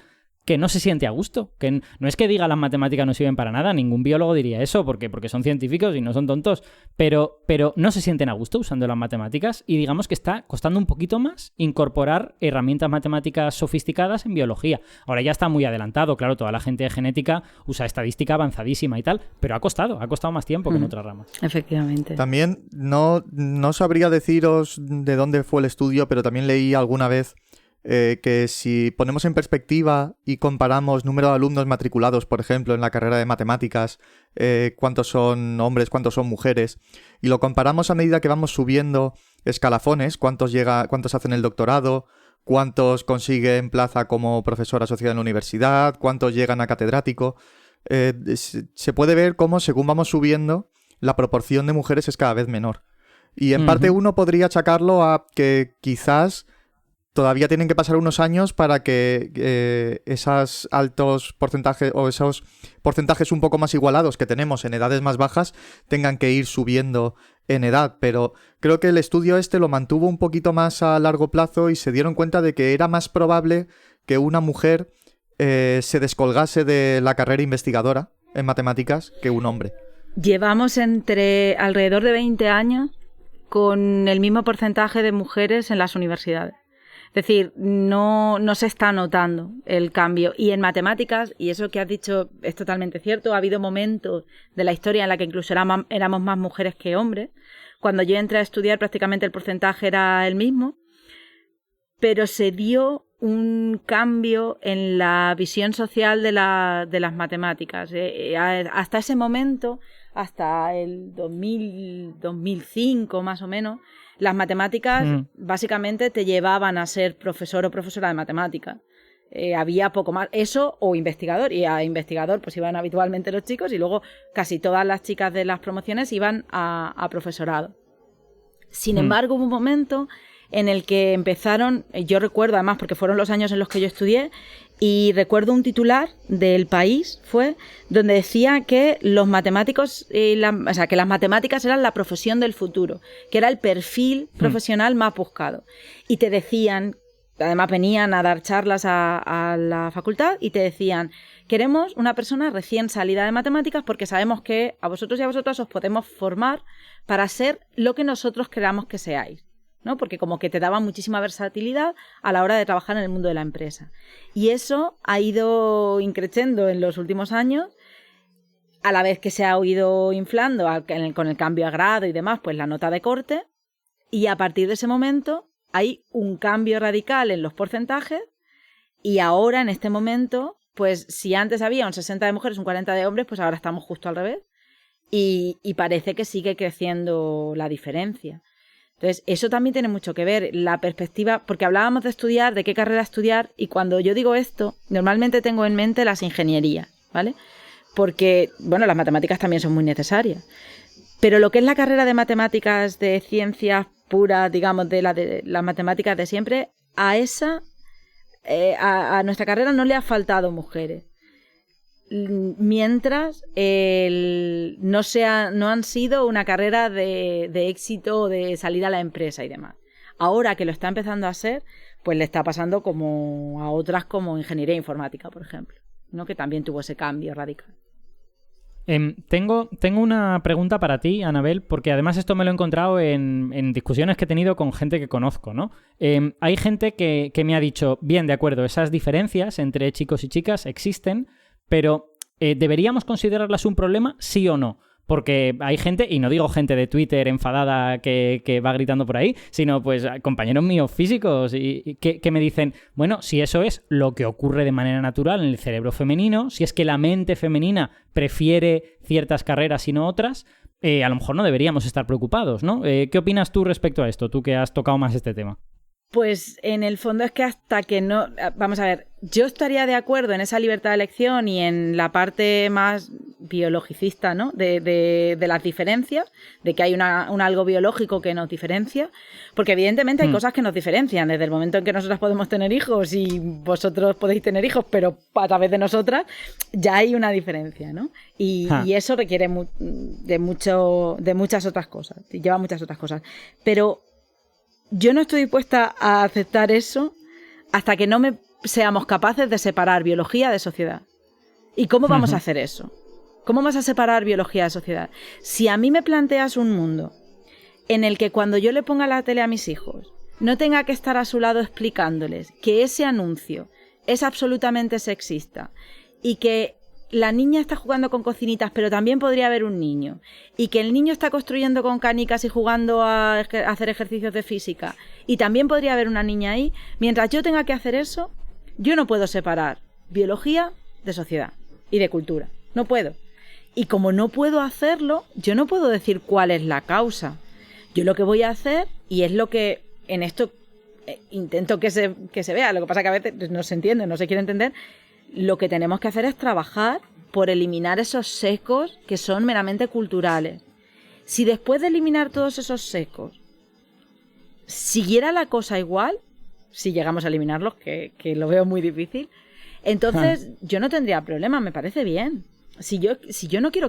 que no se siente a gusto, que no es que diga las matemáticas no sirven para nada, ningún biólogo diría eso, porque son científicos y no son tontos, pero no se sienten a gusto usando las matemáticas y digamos que está costando un poquito más incorporar herramientas matemáticas sofisticadas en biología. Ahora ya está muy adelantado, claro, toda la gente de genética usa estadística avanzadísima y tal, pero ha costado más tiempo que en otras ramas. Efectivamente. También no sabría deciros de dónde fue el estudio, pero también leí alguna vez que si ponemos en perspectiva y comparamos número de alumnos matriculados, por ejemplo, en la carrera de matemáticas, cuántos son hombres, cuántos son mujeres, y lo comparamos a medida que vamos subiendo escalafones, cuántos hacen el doctorado, cuántos consiguen plaza como profesor asociado en la universidad, cuántos llegan a catedrático, se puede ver cómo según vamos subiendo, la proporción de mujeres es cada vez menor. Y en parte uno podría achacarlo a que quizás todavía tienen que pasar unos años para que esos altos porcentajes o esos porcentajes un poco más igualados que tenemos en edades más bajas tengan que ir subiendo en edad. Pero creo que el estudio lo mantuvo un poquito más a largo plazo y se dieron cuenta de que era más probable que una mujer se descolgase de la carrera investigadora en matemáticas que un hombre. Llevamos alrededor de 20 años con el mismo porcentaje de mujeres en las universidades. Es decir, no se está notando el cambio. Y en matemáticas, y eso que has dicho es totalmente cierto, ha habido momentos de la historia en la que incluso éramos más mujeres que hombres. Cuando yo entré a estudiar prácticamente el porcentaje era el mismo, pero se dio un cambio en la visión social de las matemáticas. Hasta ese momento, hasta el 2005 más o menos, las matemáticas básicamente te llevaban a ser profesor o profesora de matemáticas. Había poco más, eso o investigador, y a investigador pues iban habitualmente los chicos y luego casi todas las chicas de las promociones iban a profesorado. Sin embargo, hubo un momento en el que empezaron, yo recuerdo además porque fueron los años en los que yo estudié, y recuerdo un titular del País, donde decía que los matemáticos, que las matemáticas eran la profesión del futuro, que era el perfil profesional más buscado. Y te decían, además venían a dar charlas a la facultad y te decían, queremos una persona recién salida de matemáticas porque sabemos que a vosotros y a vosotras os podemos formar para ser lo que nosotros queramos que seáis, ¿no? Porque como que te daba muchísima versatilidad a la hora de trabajar en el mundo de la empresa. Y eso ha ido increciendo en los últimos años, a la vez que se ha ido inflando con el cambio a grado y demás, pues la nota de corte, y a partir de ese momento hay un cambio radical en los porcentajes, y ahora en este momento, pues si antes había un 60 de mujeres, un 40 de hombres, pues ahora estamos justo al revés, y parece que sigue creciendo la diferencia. Entonces, eso también tiene mucho que ver, la perspectiva, porque hablábamos de estudiar, de qué carrera estudiar, y cuando yo digo esto, normalmente tengo en mente las ingenierías, ¿vale? Porque, bueno, las matemáticas también son muy necesarias, pero lo que es la carrera de matemáticas, de ciencias puras, digamos, de las matemáticas de siempre, a nuestra carrera no le ha faltado mujeres. Mientras no han sido una carrera de éxito, de salir a la empresa y demás. Ahora que lo está empezando a ser, pues le está pasando como a otras como ingeniería informática, por ejemplo, ¿no? Que también tuvo ese cambio radical. Tengo una pregunta para ti, Anabel, porque además esto me lo he encontrado en discusiones que he tenido con gente que conozco, ¿no? Hay gente que me ha dicho, bien, de acuerdo, esas diferencias entre chicos y chicas existen, pero ¿deberíamos considerarlas un problema, sí o no? Porque hay gente, y no digo gente de Twitter enfadada que va gritando por ahí, sino pues compañeros míos físicos y que me dicen, bueno, si eso es lo que ocurre de manera natural en el cerebro femenino, si es que la mente femenina prefiere ciertas carreras y no otras, a lo mejor no deberíamos estar preocupados, ¿no? ¿Qué opinas tú respecto a esto, tú que has tocado más este tema? Pues en el fondo es que hasta que no... Vamos a ver, yo estaría de acuerdo en esa libertad de elección y en la parte más biologicista, ¿no? De las diferencias, de que hay un algo biológico que nos diferencia, porque evidentemente hay cosas que nos diferencian, desde el momento en que nosotras podemos tener hijos y vosotros podéis tener hijos, pero a través de nosotras ya hay una diferencia, ¿no? Y eso requiere de muchas otras cosas, lleva muchas otras cosas, pero yo no estoy dispuesta a aceptar eso hasta que no seamos capaces de separar biología de sociedad. ¿Y cómo vamos a hacer eso? ¿Cómo vas a separar biología de sociedad? Si a mí me planteas un mundo en el que cuando yo le ponga la tele a mis hijos no tenga que estar a su lado explicándoles que ese anuncio es absolutamente sexista y que la niña está jugando con cocinitas, pero también podría haber un niño, y que el niño está construyendo con canicas y jugando a hacer ejercicios de física, y también podría haber una niña ahí, mientras yo tenga que hacer eso, yo no puedo separar biología de sociedad y de cultura. No puedo. Y como no puedo hacerlo, yo no puedo decir cuál es la causa. Yo lo que voy a hacer, y es lo que en esto intento que se vea, lo que pasa que a veces no se entiende, no se quiere entender, lo que tenemos que hacer es trabajar por eliminar esos sesgos que son meramente culturales. Si después de eliminar todos esos sesgos siguiera la cosa igual, si llegamos a eliminarlos, que lo veo muy difícil, entonces yo no tendría problema, me parece bien. Si yo no quiero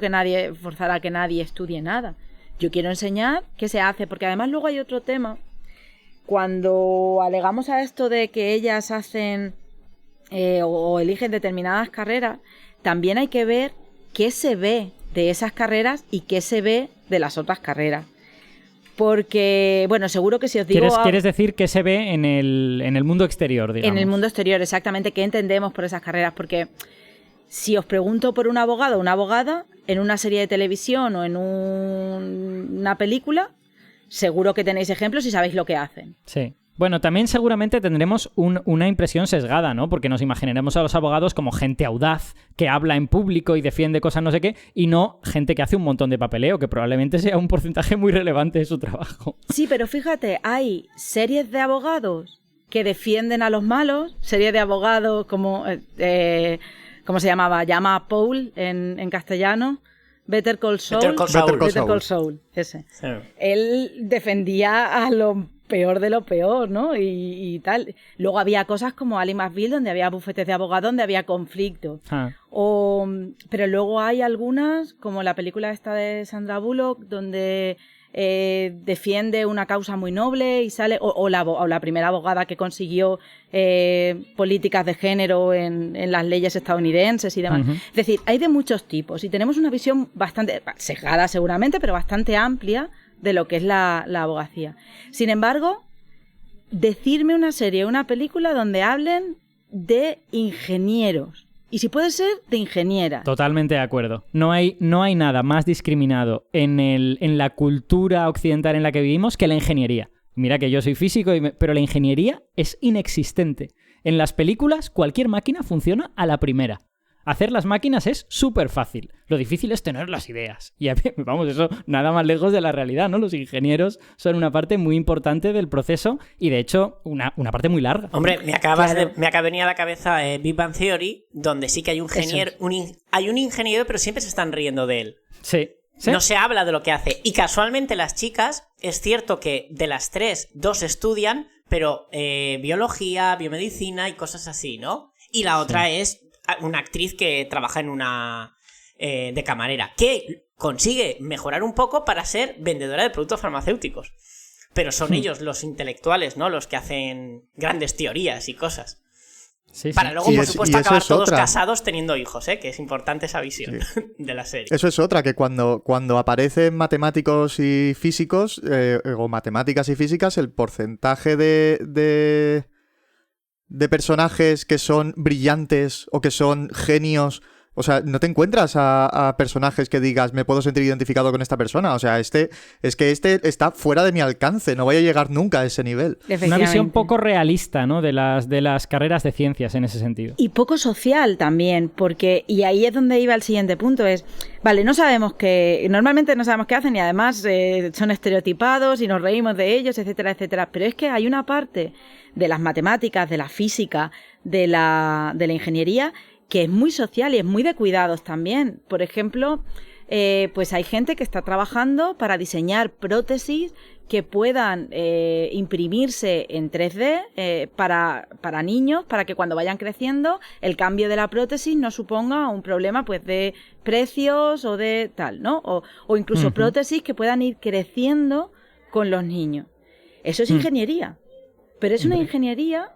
forzar a que nadie estudie nada, yo quiero enseñar qué se hace, porque además luego hay otro tema. Cuando alegamos a esto de que ellas hacen o eligen determinadas carreras, también hay que ver qué se ve de esas carreras y qué se ve de las otras carreras. Porque, bueno, seguro que si os digo... ¿Quieres decir qué se ve en el mundo exterior, digamos? En el mundo exterior, exactamente, qué entendemos por esas carreras, porque si os pregunto por un abogado o una abogada, en una serie de televisión o en una película, seguro que tenéis ejemplos y sabéis lo que hacen. Sí. Bueno, también seguramente tendremos una impresión sesgada, ¿no? Porque nos imaginaremos a los abogados como gente audaz, que habla en público y defiende cosas no sé qué, y no gente que hace un montón de papeleo, que probablemente sea un porcentaje muy relevante de su trabajo. Sí, pero fíjate, hay series de abogados que defienden a los malos, series de abogados como... ¿cómo se llamaba? Llama Paul en castellano. Better Call Saul. Better Call Saul, ese. Sí. Él defendía a lo peor de lo peor, ¿no? Y tal. Luego había cosas como Ali McBeal, donde había bufetes de abogados, donde había conflicto. Pero luego hay algunas, como la película esta de Sandra Bullock, donde defiende una causa muy noble y sale, o la primera abogada que consiguió políticas de género en las leyes estadounidenses y demás. Es decir, hay de muchos tipos y tenemos una visión bastante sesgada seguramente, pero bastante amplia de lo que es la abogacía. Sin embargo, decirme una serie o una película donde hablen de ingenieros. Y si puede ser, de ingeniera. Totalmente de acuerdo. No hay nada más discriminado en la cultura occidental en la que vivimos que la ingeniería. Mira que yo soy físico, pero la ingeniería es inexistente. En las películas, cualquier máquina funciona a la primera. Hacer las máquinas es súper fácil. Lo difícil es tener las ideas. Y vamos, eso nada más lejos de la realidad, ¿no? Los ingenieros son una parte muy importante del proceso y, de hecho, una parte muy larga. Hombre, me acaba de venir a la cabeza Big Bang Theory, donde sí que hay un ingeniero, hay un ingeniero, pero siempre se están riendo de él. Sí. ¿Sí? No se habla de lo que hace. Y casualmente las chicas, es cierto que de las 3, 2 estudian, pero biología, biomedicina y cosas así, ¿no? Y la otra es una actriz que trabaja en una de camarera, que consigue mejorar un poco para ser vendedora de productos farmacéuticos. Pero son ellos los intelectuales, ¿no? Los que hacen grandes teorías y cosas. Sí, para luego, por supuesto, acabar todos casados teniendo hijos, que es importante esa visión de la serie. Eso es otra, que cuando aparecen matemáticos y físicos, o matemáticas y físicas, el porcentaje de personajes que son brillantes o que son genios, o sea, no te encuentras a personajes que digas, me puedo sentir identificado con esta persona. O sea, este está fuera de mi alcance, no voy a llegar nunca a ese nivel. Una visión poco realista, ¿no? de las carreras de ciencias en ese sentido. Y poco social también, porque, y ahí es donde iba el siguiente punto, vale, normalmente no sabemos qué hacen y además son estereotipados y nos reímos de ellos, etcétera, etcétera. Pero es que hay una parte de las matemáticas, de la física, de la ingeniería, que es muy social y es muy de cuidados también. Por ejemplo, pues hay gente que está trabajando para diseñar prótesis que puedan imprimirse en 3D para niños, para que cuando vayan creciendo el cambio de la prótesis no suponga un problema pues de precios o de tal, ¿no? O incluso prótesis que puedan ir creciendo con los niños. Eso es ingeniería, pero es una ingeniería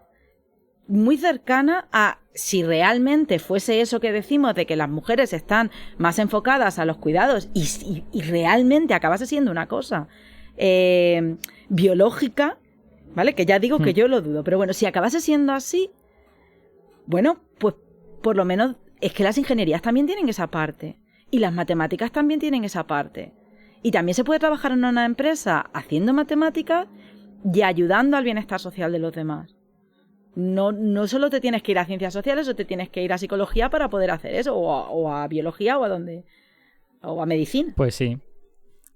muy cercana a si realmente fuese eso que decimos de que las mujeres están más enfocadas a los cuidados y realmente acabase siendo una cosa biológica, ¿vale? Que ya digo que yo lo dudo, pero bueno, si acabase siendo así, bueno, pues por lo menos es que las ingenierías también tienen esa parte. Y las matemáticas también tienen esa parte. Y también se puede trabajar en una empresa haciendo matemáticas y ayudando al bienestar social de los demás. No solo te tienes que ir a ciencias sociales o te tienes que ir a psicología para poder hacer eso, o a biología o a medicina. Pues sí.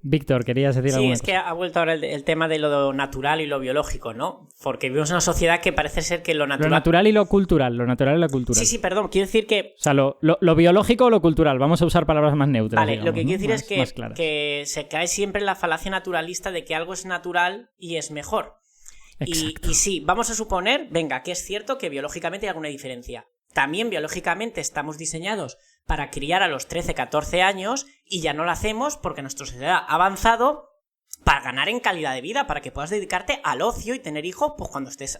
Víctor, ¿querías decir alguna cosa? Sí, es que ha vuelto ahora el tema de lo natural y lo biológico, ¿no? Porque vivimos en una sociedad que parece ser que lo natural... Lo natural y lo cultural, lo natural y lo cultural. Sí, perdón, quiero decir que... O sea, lo biológico o lo cultural, vamos a usar palabras más neutras. Vale, digamos, lo que quiero decir es que se cae siempre en la falacia naturalista de que algo es natural y es mejor. Y sí, vamos a suponer, venga, que es cierto que biológicamente hay alguna diferencia. También biológicamente estamos diseñados para criar a los 13, 14 años y ya no lo hacemos porque nuestra sociedad ha avanzado para ganar en calidad de vida, para que puedas dedicarte al ocio y tener hijos pues, cuando estés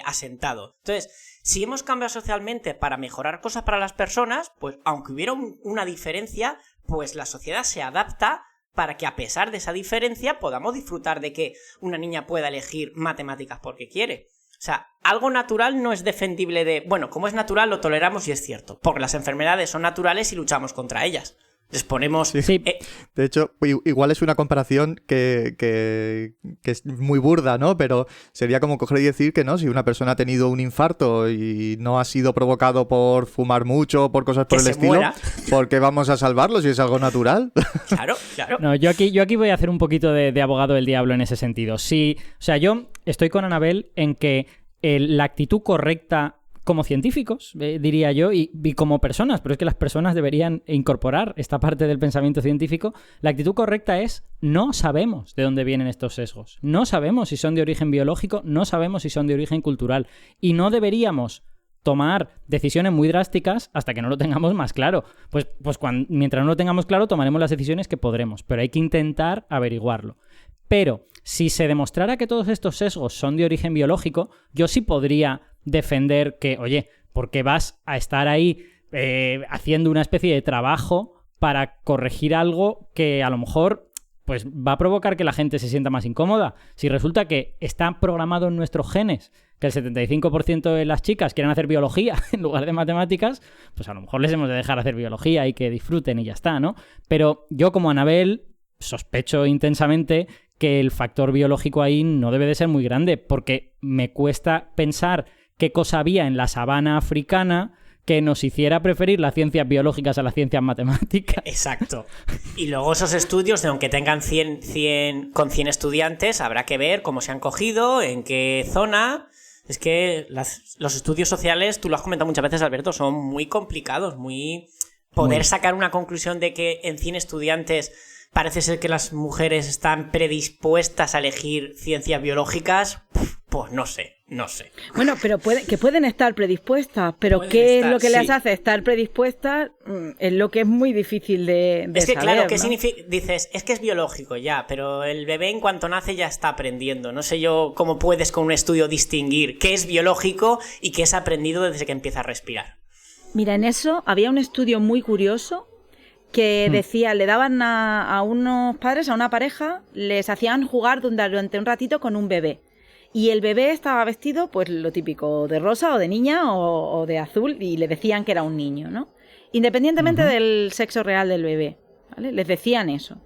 asentado. Entonces, si hemos cambiado socialmente para mejorar cosas para las personas, pues aunque hubiera una diferencia, pues la sociedad se adapta para que a pesar de esa diferencia podamos disfrutar de que una niña pueda elegir matemáticas porque quiere. O sea, algo natural no es defendible de... Bueno, como es natural lo toleramos y es cierto, porque las enfermedades son naturales y luchamos contra ellas. Les ponemos... Sí. De hecho, igual es una comparación que es muy burda, ¿no? Pero sería como coger y decir que, ¿no? Si una persona ha tenido un infarto y no ha sido provocado por fumar mucho o por cosas por el estilo, muera. ¿Por qué vamos a salvarlo si es algo natural? Claro. No, yo aquí voy a hacer un poquito de abogado del diablo en ese sentido. Sí, o sea, yo estoy con Anabel en que la actitud correcta como científicos, diría yo, y como personas, pero es que las personas deberían incorporar esta parte del pensamiento científico. La actitud correcta es: no sabemos de dónde vienen estos sesgos, no sabemos si son de origen biológico, no sabemos si son de origen cultural, y no deberíamos tomar decisiones muy drásticas hasta que no lo tengamos más claro. Pues mientras no lo tengamos claro, tomaremos las decisiones que podremos, pero hay que intentar averiguarlo. Pero si se demostrara que todos estos sesgos son de origen biológico, yo sí podría defender que, oye, porque vas a estar ahí haciendo una especie de trabajo para corregir algo que a lo mejor pues va a provocar que la gente se sienta más incómoda. Si resulta que está programado en nuestros genes que el 75% de las chicas quieren hacer biología en lugar de matemáticas, pues a lo mejor les hemos de dejar hacer biología y que disfruten y ya está, ¿no? Pero yo, como Anabel, sospecho intensamente que el factor biológico ahí no debe de ser muy grande, porque me cuesta pensar qué cosa había en la sabana africana que nos hiciera preferir las ciencias biológicas a las ciencias matemáticas. Exacto. Y luego esos estudios, de aunque tengan 100 estudiantes, habrá que ver cómo se han cogido, en qué zona. Es que los estudios sociales, tú lo has comentado muchas veces, Alberto, son muy complicados, Poder sacar una conclusión de que en 100 estudiantes parece ser que las mujeres están predispuestas a elegir ciencias biológicas, pues no sé. Bueno, pero pueden estar predispuestas, pero ¿qué es lo que les hace estar predispuestas? Es lo que es muy difícil de es que, saber, claro, ¿qué ¿no? significa? Dices, es que es biológico ya, pero el bebé en cuanto nace ya está aprendiendo. No sé yo cómo puedes con un estudio distinguir qué es biológico y qué es aprendido desde que empieza a respirar. Mira, en eso había un estudio muy curioso que decía, le daban a unos padres, a una pareja, les hacían jugar durante un ratito con un bebé. Y el bebé estaba vestido, pues lo típico, de rosa o de niña o de azul, y le decían que era un niño, ¿no? Independientemente del sexo real del bebé, ¿vale? Les decían eso.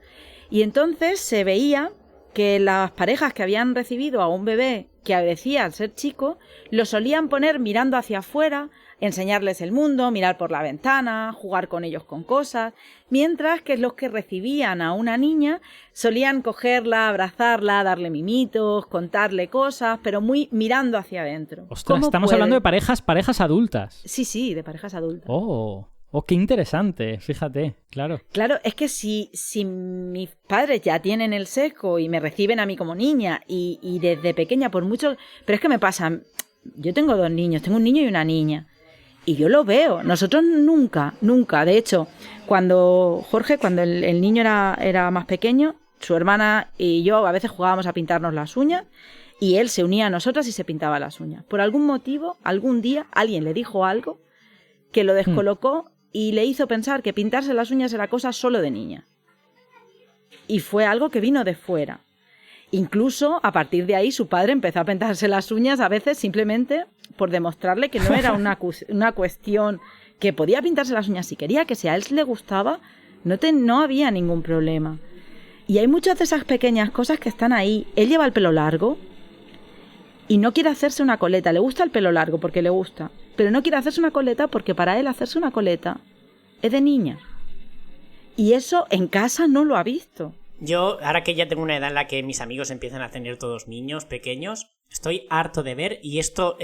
Y entonces se veía que las parejas que habían recibido a un bebé que decía ser chico, lo solían poner mirando hacia afuera, enseñarles el mundo, mirar por la ventana, jugar con ellos con cosas, mientras que los que recibían a una niña solían cogerla, abrazarla, darle mimitos, contarle cosas, pero muy mirando hacia adentro. Ostras, estamos hablando de parejas adultas. Sí, de parejas adultas. Oh, qué interesante, fíjate, claro. Claro, es que si mis padres ya tienen el sesgo y me reciben a mí como niña y desde pequeña por mucho... Pero es que me pasa, yo tengo 2 niños, tengo un niño y una niña. Y yo lo veo, nosotros nunca, de hecho, cuando el niño era más pequeño, su hermana y yo a veces jugábamos a pintarnos las uñas y él se unía a nosotras y se pintaba las uñas. Por algún motivo, algún día, alguien le dijo algo que lo descolocó y le hizo pensar que pintarse las uñas era cosa solo de niña. Y fue algo que vino de fuera. Incluso, a partir de ahí, su padre empezó a pintarse las uñas a veces simplemente por demostrarle que no era una cuestión que podía pintarse las uñas si quería, que si a él le gustaba, no había ningún problema. Y hay muchas de esas pequeñas cosas que están ahí. Él lleva el pelo largo y no quiere hacerse una coleta. Le gusta el pelo largo porque le gusta, pero no quiere hacerse una coleta porque para él hacerse una coleta es de niña. Y eso en casa no lo ha visto. Yo, ahora que ya tengo una edad en la que mis amigos empiezan a tener todos niños pequeños, estoy harto de ver, y esto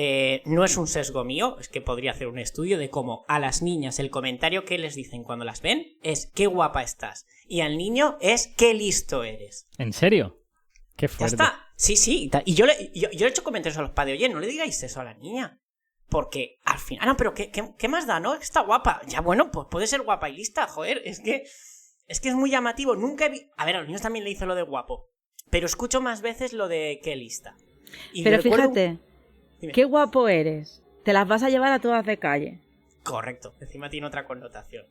no es un sesgo mío, es que podría hacer un estudio de cómo a las niñas el comentario que les dicen cuando las ven es qué guapa estás, y al niño es qué listo eres. ¿En serio? Qué fuerte. Ya está, sí, y yo le he hecho comentarios a los padres, oye, no le digáis eso a la niña, porque al final, no, pero ¿qué más da, no? Está guapa, ya bueno, pues puede ser guapa y lista, joder, es que es muy llamativo, nunca he visto... A ver, a los niños también le hizo lo de guapo, pero escucho más veces lo de qué lista. Y pero recuerdo... fíjate, Dime. qué guapo eres. Te las vas a llevar a todas de calle. Correcto, encima tiene otra connotación.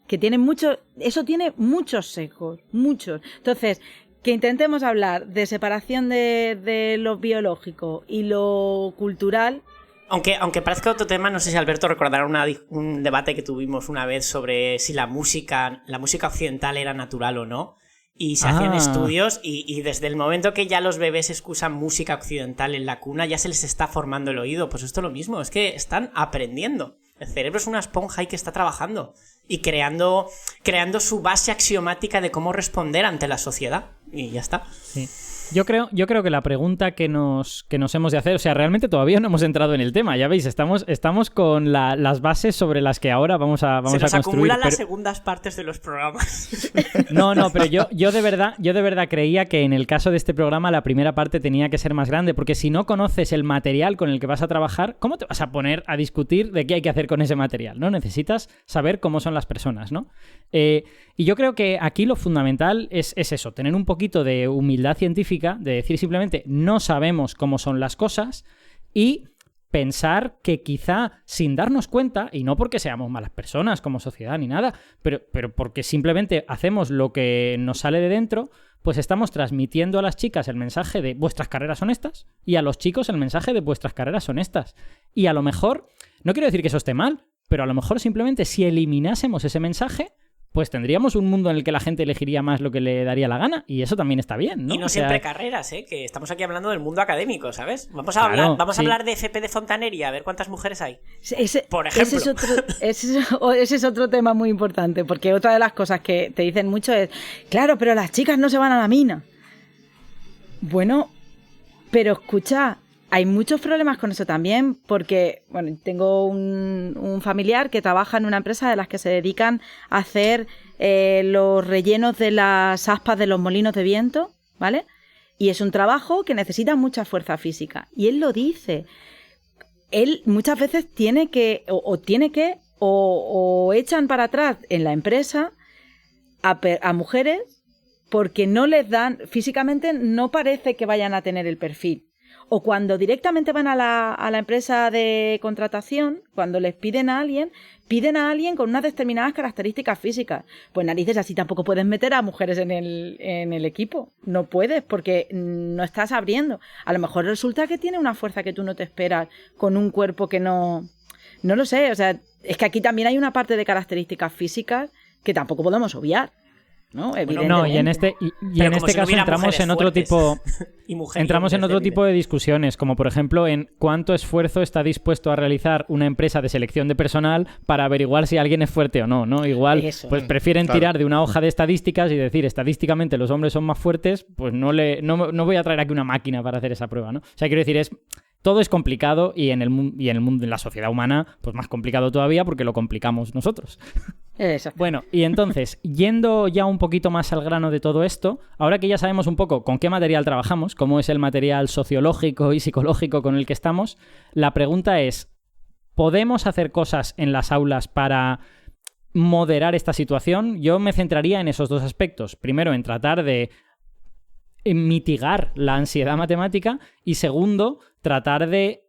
Que tiene eso tiene muchos sesgos, muchos. Entonces, que intentemos hablar de separación de lo biológico y lo cultural. Aunque parezca otro tema, no sé si Alberto recordará un debate que tuvimos una vez sobre si la música occidental era natural o no. Y se hacían estudios y desde el momento que ya los bebés escuchan música occidental en la cuna, ya se les está formando el oído. Pues esto es lo mismo, es que están aprendiendo. El cerebro es una esponja y que está trabajando y creando su base axiomática de cómo responder ante la sociedad. Y ya está. Sí. Yo creo que la pregunta que nos hemos de hacer, o sea, realmente todavía no hemos entrado en el tema, ya veis, estamos con las bases sobre las que ahora vamos a construir. Se nos acumulan las segundas partes de los programas. No, pero yo de verdad creía que en el caso de este programa la primera parte tenía que ser más grande, porque si no conoces el material con el que vas a trabajar, ¿cómo te vas a poner a discutir de qué hay que hacer con ese material? ¿No? Necesitas saber cómo son las personas, ¿no? Y yo creo que aquí lo fundamental es eso, tener un poquito de humildad científica, de decir simplemente no sabemos cómo son las cosas y pensar que quizá sin darnos cuenta, y no porque seamos malas personas como sociedad ni nada, pero porque simplemente hacemos lo que nos sale de dentro, pues estamos transmitiendo a las chicas el mensaje de vuestras carreras son estas y a los chicos el mensaje de vuestras carreras son estas. Y a lo mejor, no quiero decir que eso esté mal, pero a lo mejor simplemente si eliminásemos ese mensaje, pues tendríamos un mundo en el que la gente elegiría más lo que le daría la gana, y eso también está bien, ¿no? Y no siempre carreras, que estamos aquí hablando del mundo académico, ¿sabes? Vamos a hablar de FP de fontanería, a ver cuántas mujeres hay. Por ejemplo. Ese es otro tema muy importante, porque otra de las cosas que te dicen mucho es, claro, pero las chicas no se van a la mina. Bueno, pero escucha, hay muchos problemas con eso también, porque bueno, tengo un familiar que trabaja en una empresa de las que se dedican a hacer los rellenos de las aspas de los molinos de viento, ¿vale? Y es un trabajo que necesita mucha fuerza física. Y él lo dice. Él muchas veces tiene que echan para atrás en la empresa a mujeres porque no les dan, físicamente no parece que vayan a tener el perfil. O cuando directamente van a la empresa de contratación, cuando les piden a alguien con unas determinadas características físicas. Pues narices, así tampoco puedes meter a mujeres en el equipo. No puedes, porque no estás abriendo. A lo mejor resulta que tiene una fuerza que tú no te esperas, con un cuerpo que no lo sé. O sea, es que aquí también hay una parte de características físicas que tampoco podemos obviar, ¿no? No, y en este caso entramos en otro tipo tipo de discusiones, como por ejemplo en cuánto esfuerzo está dispuesto a realizar una empresa de selección de personal para averiguar si alguien es fuerte o no, ¿no? Igual pues prefieren tirar de una hoja de estadísticas y decir estadísticamente los hombres son más fuertes, pues no voy a traer aquí una máquina para hacer esa prueba, ¿no? O sea, quiero decir, todo es complicado y en el mundo, en la sociedad humana, pues más complicado todavía porque lo complicamos nosotros. Bueno, y entonces, yendo ya un poquito más al grano de todo esto, ahora que ya sabemos un poco con qué material trabajamos, cómo es el material sociológico y psicológico con el que estamos, la pregunta es, ¿podemos hacer cosas en las aulas para moderar esta situación? Yo me centraría en esos dos aspectos. Primero, en tratar de mitigar la ansiedad matemática y segundo, tratar de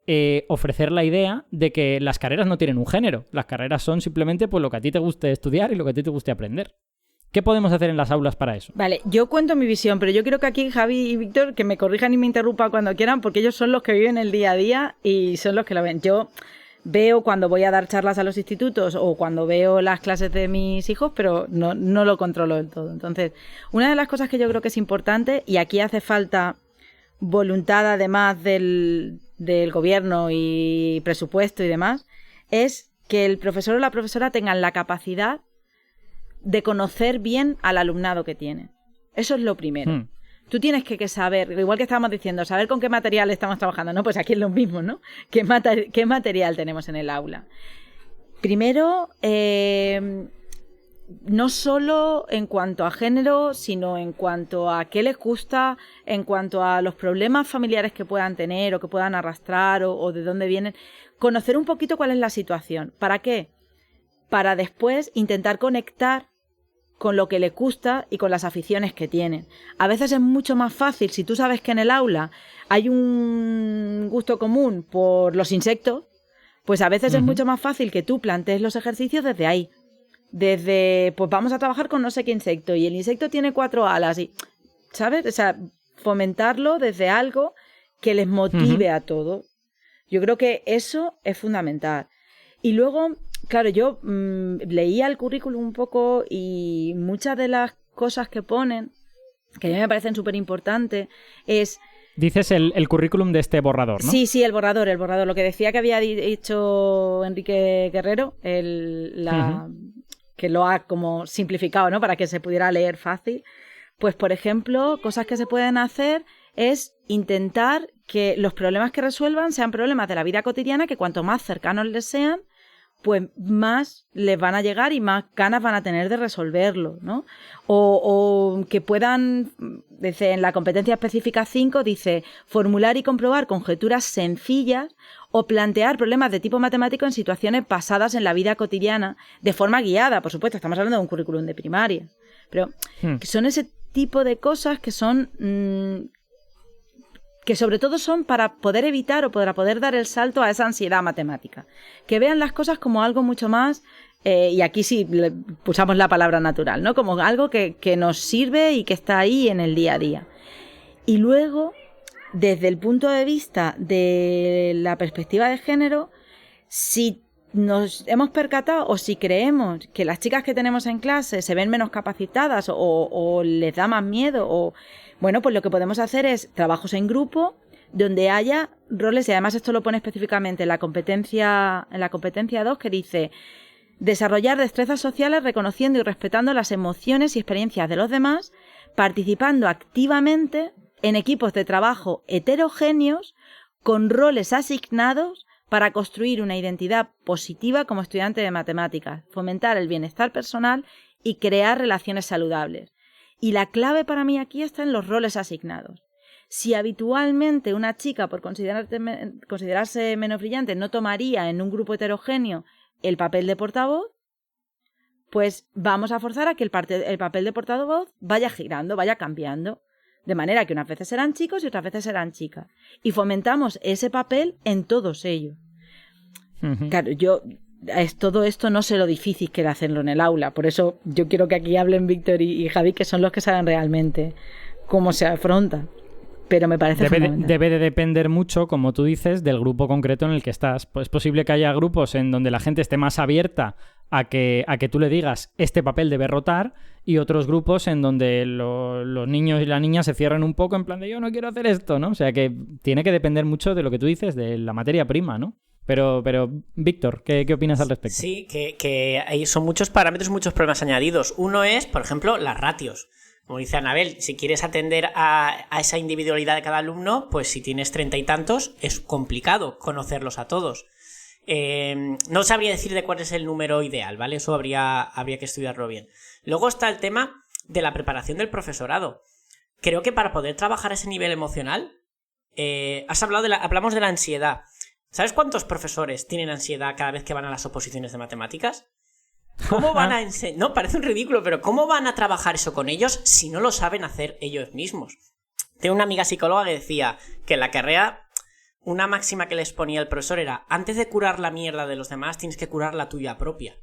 ofrecer la idea de que las carreras no tienen un género. Las carreras son simplemente pues, lo que a ti te guste estudiar y lo que a ti te guste aprender. ¿Qué podemos hacer en las aulas para eso? Vale, yo cuento mi visión, pero yo creo que aquí Javi y Víctor que me corrijan y me interrumpan cuando quieran, porque ellos son los que viven el día a día y son los que lo ven. Yo veo cuando voy a dar charlas a los institutos o cuando veo las clases de mis hijos, pero no lo controlo del todo. Entonces, una de las cosas que yo creo que es importante, y aquí hace falta voluntad además del gobierno y presupuesto y demás, es que el profesor o la profesora tengan la capacidad de conocer bien al alumnado que tiene. Eso es lo primero. Tú tienes que saber, igual que estábamos diciendo, saber con qué material estamos trabajando, ¿no? Pues aquí es lo mismo, ¿no? ¿Qué material tenemos en el aula? Primero, no solo en cuanto a género, sino en cuanto a qué les gusta, en cuanto a los problemas familiares que puedan tener o que puedan arrastrar o de dónde vienen. Conocer un poquito cuál es la situación. ¿Para qué? Para después intentar conectar con lo que les gusta y con las aficiones que tienen. A veces es mucho más fácil, si tú sabes que en el aula hay un gusto común por los insectos, pues a veces es mucho más fácil que tú plantees los ejercicios desde ahí. Desde, pues vamos a trabajar con no sé qué insecto, y el insecto tiene 4 alas, y, ¿sabes? O sea, fomentarlo desde algo que les motive a todos. Yo creo que eso es fundamental. Y luego, claro, yo leía el currículum un poco y muchas de las cosas que ponen, que a mí me parecen súper importantes, es... Dices el currículum de este borrador, ¿no? Sí, el borrador. Lo que decía que había dicho Enrique Guerrero, que lo ha como simplificado, ¿no? Para que se pudiera leer fácil. Pues, por ejemplo, cosas que se pueden hacer es intentar que los problemas que resuelvan sean problemas de la vida cotidiana, que cuanto más cercanos les sean, pues más les van a llegar y más ganas van a tener de resolverlo, ¿no? O que puedan, dice, en la competencia específica 5, dice, formular y comprobar conjeturas sencillas o plantear problemas de tipo matemático en situaciones basadas en la vida cotidiana, de forma guiada, por supuesto, estamos hablando de un currículum de primaria, pero que son ese tipo de cosas que son... que sobre todo son para poder evitar o para poder dar el salto a esa ansiedad matemática. Que vean las cosas como algo mucho más, y aquí sí usamos la palabra natural, ¿no? Como algo que nos sirve y que está ahí en el día a día. Y luego, desde el punto de vista de la perspectiva de género, si nos hemos percatado o si creemos que las chicas que tenemos en clase se ven menos capacitadas o les da más miedo o... Bueno, pues lo que podemos hacer es trabajos en grupo donde haya roles, y además esto lo pone específicamente en la competencia 2, que dice desarrollar destrezas sociales reconociendo y respetando las emociones y experiencias de los demás, participando activamente en equipos de trabajo heterogéneos con roles asignados para construir una identidad positiva como estudiante de matemáticas, fomentar el bienestar personal y crear relaciones saludables. Y la clave para mí aquí está en los roles asignados. Si habitualmente una chica, por considerarse menos brillante, no tomaría en un grupo heterogéneo el papel de portavoz, pues vamos a forzar a que el papel de portavoz vaya girando, vaya cambiando. De manera que unas veces serán chicos y otras veces serán chicas. Y fomentamos ese papel en todos ellos. Claro, todo esto no sé lo difícil que era hacerlo en el aula, por eso yo quiero que aquí hablen Víctor y Javi, que son los que saben realmente cómo se afronta, pero me parece fundamental. Debe de depender mucho, como tú dices, del grupo concreto en el que estás. Pues es posible que haya grupos en donde la gente esté más abierta a que tú le digas este papel debe rotar, y otros grupos en donde los niños y las niñas se cierran un poco en plan de yo no quiero hacer esto, ¿no? O sea que tiene que depender mucho de lo que tú dices, de la materia prima, ¿no? Pero Víctor, ¿qué opinas al respecto? Sí, que hay, son muchos parámetros, muchos problemas añadidos. Uno es, por ejemplo, las ratios. Como dice Anabel, si quieres atender a esa individualidad de cada alumno, pues si tienes 30 y tantos, es complicado conocerlos a todos. No sabría decir de cuál es el número ideal, ¿vale? Eso habría que estudiarlo bien. Luego está el tema de la preparación del profesorado. Creo que para poder trabajar a ese nivel emocional, hablamos de la ansiedad. ¿Sabes cuántos profesores tienen ansiedad cada vez que van a las oposiciones de matemáticas? ¿Cómo van a enseñar? No, parece un ridículo, pero ¿cómo van a trabajar eso con ellos si no lo saben hacer ellos mismos? Tengo una amiga psicóloga que decía que en la carrera una máxima que les ponía el profesor era: antes de curar la mierda de los demás, tienes que curar la tuya propia.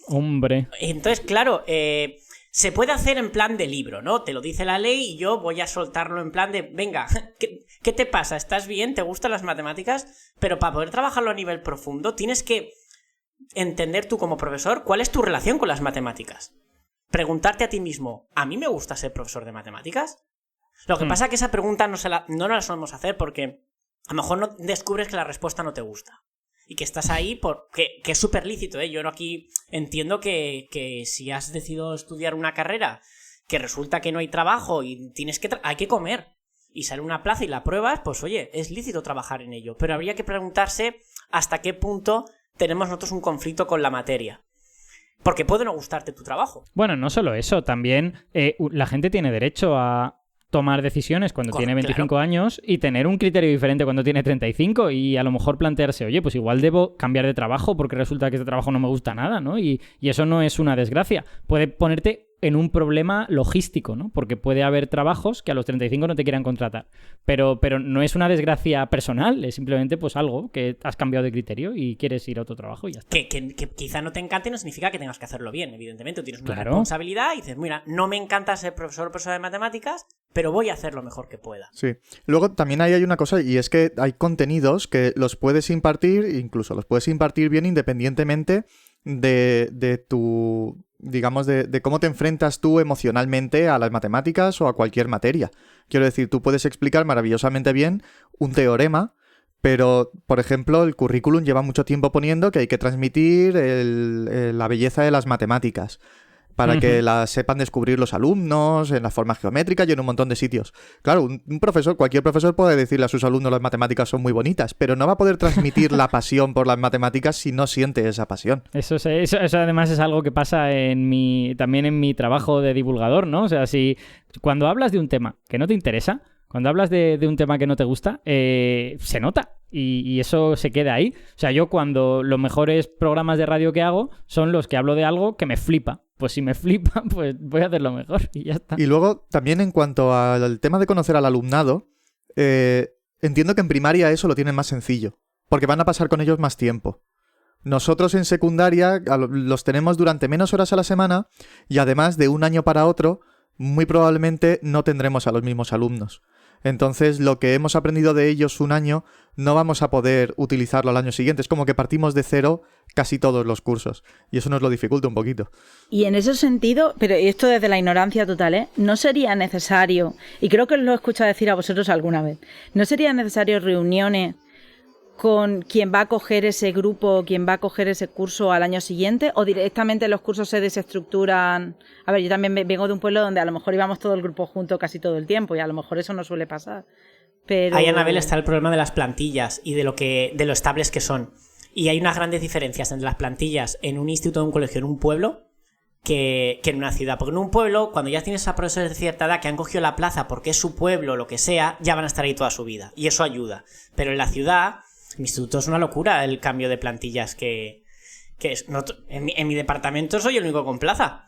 Hombre. Entonces, claro, se puede hacer en plan de libro, ¿no? Te lo dice la ley y yo voy a soltarlo en plan de, venga, ¿qué ¿Qué te pasa? ¿Estás bien? ¿Te gustan las matemáticas? Pero para poder trabajarlo a nivel profundo tienes que entender tú como profesor cuál es tu relación con las matemáticas. Preguntarte a ti mismo, ¿a mí me gusta ser profesor de matemáticas? Lo que pasa es que esa pregunta no la solemos hacer porque a lo mejor no descubres que la respuesta no te gusta. Y que estás ahí porque que es súper lícito, ¿eh? Yo aquí entiendo que si has decidido estudiar una carrera que resulta que no hay trabajo y hay que comer y sale una plaza y la pruebas, pues oye, es lícito trabajar en ello. Pero habría que preguntarse hasta qué punto tenemos nosotros un conflicto con la materia. Porque puede no gustarte tu trabajo. Bueno, no solo eso, también la gente tiene derecho a tomar decisiones cuando tiene 25 años y tener un criterio diferente cuando tiene 35 y a lo mejor plantearse, oye, pues igual debo cambiar de trabajo porque resulta que este trabajo no me gusta nada, ¿no? Y eso no es una desgracia. Puede ponerte en un problema logístico, ¿no? Porque puede haber trabajos que a los 35 no te quieran contratar. Pero no es una desgracia personal, es simplemente pues algo que has cambiado de criterio y quieres ir a otro trabajo y ya está. Que quizá no te encante no significa que tengas que hacerlo bien, evidentemente. Tú tienes una responsabilidad y dices, mira, no me encanta ser profesor o profesora de matemáticas, pero voy a hacer lo mejor que pueda. Sí. Luego también hay una cosa, y es que hay contenidos que los puedes impartir, incluso los puedes impartir bien independientemente de tu... digamos, de cómo te enfrentas tú emocionalmente a las matemáticas o a cualquier materia. Quiero decir, tú puedes explicar maravillosamente bien un teorema, pero, por ejemplo, el currículum lleva mucho tiempo poniendo que hay que transmitir la belleza de las matemáticas para que las sepan descubrir los alumnos en las formas geométricas y en un montón de sitios. Claro, un profesor, cualquier profesor puede decirle a sus alumnos las matemáticas son muy bonitas, pero no va a poder transmitir la pasión por las matemáticas si no siente esa pasión. Eso además es algo que pasa también en mi trabajo de divulgador, ¿no? O sea, si cuando hablas de un tema que no te interesa, cuando hablas de un tema que no te gusta, se nota y eso se queda ahí. O sea, yo cuando los mejores programas de radio que hago son los que hablo de algo que me flipa. Pues si me flipa, pues voy a hacerlo mejor y ya está. Y luego, también en cuanto al tema de conocer al alumnado, entiendo que en primaria eso lo tienen más sencillo, porque van a pasar con ellos más tiempo. Nosotros en secundaria los tenemos durante menos horas a la semana y además de un año para otro, muy probablemente no tendremos a los mismos alumnos. Entonces, lo que hemos aprendido de ellos un año, no vamos a poder utilizarlo al año siguiente. Es como que partimos de cero casi todos los cursos. Y eso nos lo dificulta un poquito. Y en ese sentido, pero esto desde la ignorancia total, ¿no sería necesario, y creo que lo he escuchado decir a vosotros alguna vez, ¿no sería necesario reuniones con quien va a coger ese grupo, quien va a coger ese curso al año siguiente, o directamente los cursos se desestructuran? A ver, yo también vengo de un pueblo donde a lo mejor íbamos todo el grupo junto casi todo el tiempo y a lo mejor eso no suele pasar. Pero... Ahí, Anabel, está el problema de las plantillas y de lo estables que son. Y hay unas grandes diferencias entre las plantillas en un instituto, en un colegio, en un pueblo, que en una ciudad. Porque en un pueblo, cuando ya tienes a profesores de cierta edad que han cogido la plaza porque es su pueblo, lo que sea, ya van a estar ahí toda su vida. Y eso ayuda. Pero en la ciudad... Mi instituto es una locura el cambio de plantillas que es. En mi departamento soy el único con plaza.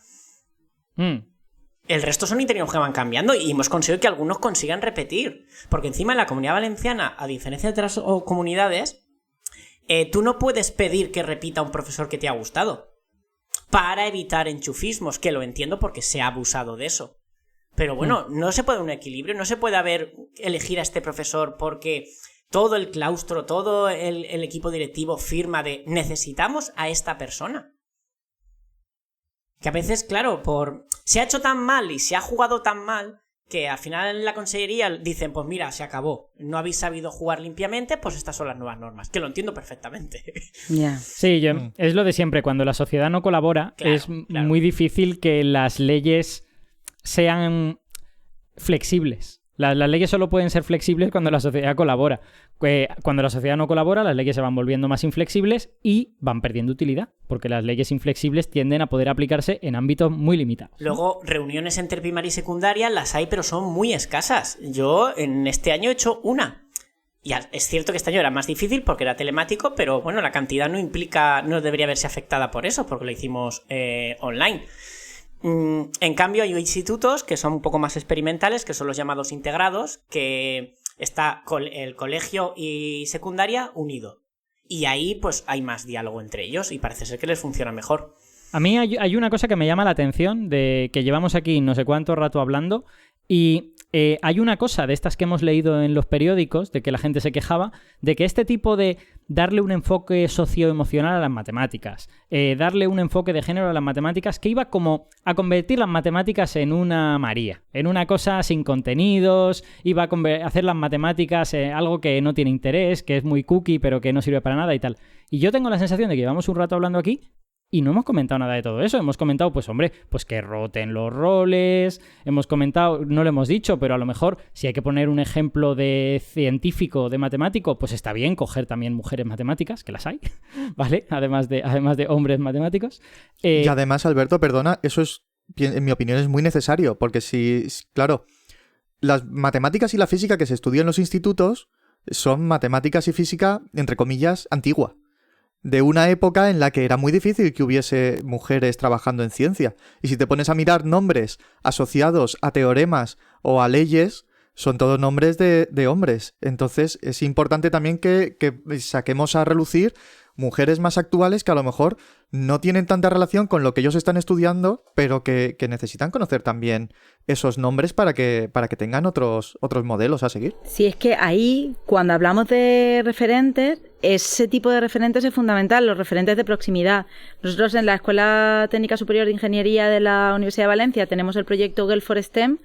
El resto son interinos que van cambiando y hemos conseguido que algunos consigan repetir. Porque encima en la Comunidad Valenciana, a diferencia de otras comunidades, tú no puedes pedir que repita un profesor que te ha gustado. Para evitar enchufismos, que lo entiendo porque se ha abusado de eso. Pero bueno, no se puede un equilibrio, no se puede elegir a este profesor porque... todo el claustro, todo el equipo directivo firma de necesitamos a esta persona. Que a veces, claro, se ha hecho tan mal y se ha jugado tan mal que al final en la consellería dicen, pues mira, se acabó. No habéis sabido jugar limpiamente, pues estas son las nuevas normas. Que lo entiendo perfectamente. Yeah. Sí, es lo de siempre. Cuando la sociedad no colabora, es muy difícil que las leyes sean flexibles. Las leyes solo pueden ser flexibles cuando la sociedad colabora. Cuando la sociedad no colabora, las leyes se van volviendo más inflexibles y van perdiendo utilidad, porque las leyes inflexibles tienden a poder aplicarse en ámbitos muy limitados. Luego, reuniones entre primaria y secundaria las hay, pero son muy escasas. Yo en este año he hecho una. Y es cierto que este año era más difícil porque era telemático, pero bueno, la cantidad no debería verse afectada por eso, porque lo hicimos online. En cambio hay institutos que son un poco más experimentales, que son los llamados integrados, que está el colegio y secundaria unido. Y ahí pues hay más diálogo entre ellos y parece ser que les funciona mejor. A mí hay una cosa que me llama la atención, de que llevamos aquí no sé cuánto rato hablando, y hay una cosa de estas que hemos leído en los periódicos, de que la gente se quejaba, de que este tipo de darle un enfoque socioemocional a las matemáticas, darle un enfoque de género a las matemáticas, que iba como a convertir las matemáticas en una María, en una cosa sin contenidos, iba a hacer las matemáticas algo que no tiene interés, que es muy cookie, pero que no sirve para nada y tal. Y yo tengo la sensación de que llevamos un rato hablando aquí y no hemos comentado nada de todo eso. Hemos comentado, pues hombre, pues que roten los roles. Hemos comentado, no lo hemos dicho, pero a lo mejor si hay que poner un ejemplo de científico, de matemático, pues está bien coger también mujeres matemáticas, que las hay, ¿vale? Además de hombres matemáticos. Y además, Alberto, perdona, eso es, en mi opinión, es muy necesario, porque claro, las matemáticas y la física que se estudian en los institutos son matemáticas y física, entre comillas, antigua. De una época en la que era muy difícil que hubiese mujeres trabajando en ciencia. Y si te pones a mirar nombres asociados a teoremas o a leyes, son todos nombres de hombres. Entonces es importante también que saquemos a relucir mujeres más actuales que a lo mejor no tienen tanta relación con lo que ellos están estudiando, pero que necesitan conocer también esos nombres para que tengan otros modelos a seguir. Sí, es que ahí, cuando hablamos de referentes, ese tipo de referentes es fundamental, los referentes de proximidad. Nosotros en la Escuela Técnica Superior de Ingeniería de la Universidad de Valencia tenemos el proyecto Girl for STEM,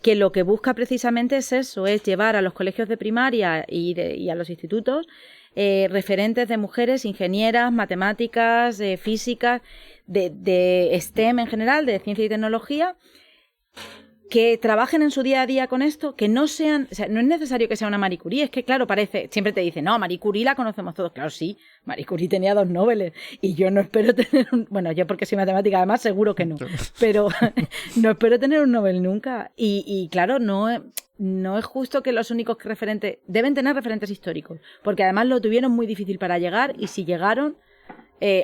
que lo que busca precisamente es eso, es llevar a los colegios de primaria y a los institutos referentes de mujeres ingenieras, matemáticas, físicas, de STEM en general, de ciencia y tecnología, que trabajen en su día a día con esto, que no sean, o sea, no es necesario que sea una Marie Curie, es que claro, siempre te dicen, no, Marie Curie la conocemos todos, claro, sí, Marie Curie tenía 2 Nobel, y yo no espero tener bueno, yo porque soy matemática además seguro que no, pero no espero tener un Nobel nunca, y claro, no es justo que los únicos referentes, deben tener referentes históricos, porque además lo tuvieron muy difícil para llegar, y si llegaron,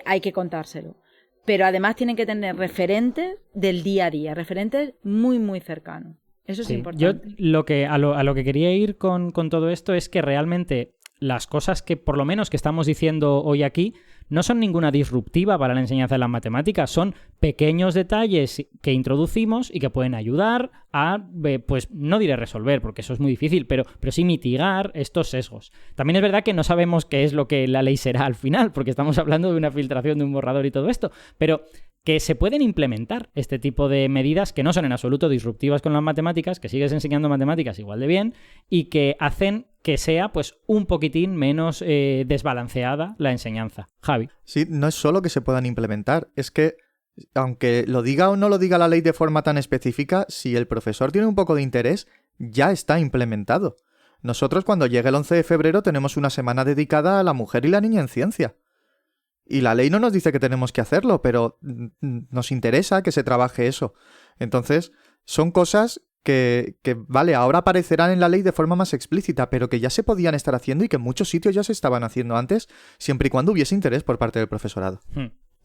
hay que contárselo. Pero además tienen que tener referentes del día a día, referentes muy, muy cercanos. Eso es importante. Yo a lo que quería ir con todo esto es que realmente las cosas que por lo menos que estamos diciendo hoy aquí no son ninguna disruptiva para la enseñanza de las matemáticas, son pequeños detalles que introducimos y que pueden ayudar a, pues no diré resolver, porque eso es muy difícil, pero sí mitigar estos sesgos. También es verdad que no sabemos qué es lo que la ley será al final, porque estamos hablando de una filtración de un borrador y todo esto, pero que se pueden implementar este tipo de medidas que no son en absoluto disruptivas con las matemáticas, que sigues enseñando matemáticas igual de bien y que hacen que sea pues un poquitín menos desbalanceada la enseñanza. Javi. Sí, no es solo que se puedan implementar, es que aunque lo diga o no lo diga la ley de forma tan específica, si el profesor tiene un poco de interés, ya está implementado. Nosotros cuando llegue el 11 de febrero tenemos una semana dedicada a la mujer y la niña en ciencia. Y la ley no nos dice que tenemos que hacerlo, pero nos interesa que se trabaje eso. Entonces, son cosas que, vale, ahora aparecerán en la ley de forma más explícita, pero que ya se podían estar haciendo y que en muchos sitios ya se estaban haciendo antes, siempre y cuando hubiese interés por parte del profesorado.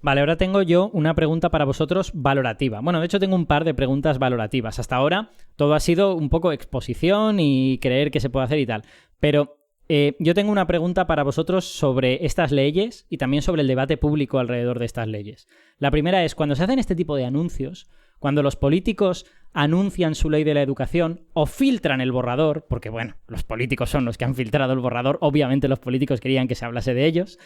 Vale, ahora tengo yo una pregunta para vosotros valorativa. Bueno, de hecho tengo un par de preguntas valorativas. Hasta ahora todo ha sido un poco exposición y creer que se puede hacer y tal. Pero yo tengo una pregunta para vosotros sobre estas leyes y también sobre el debate público alrededor de estas leyes. La primera es, cuando se hacen este tipo de anuncios, cuando los políticos anuncian su ley de la educación o filtran el borrador, porque bueno, los políticos son los que han filtrado el borrador, obviamente los políticos querían que se hablase de ellos,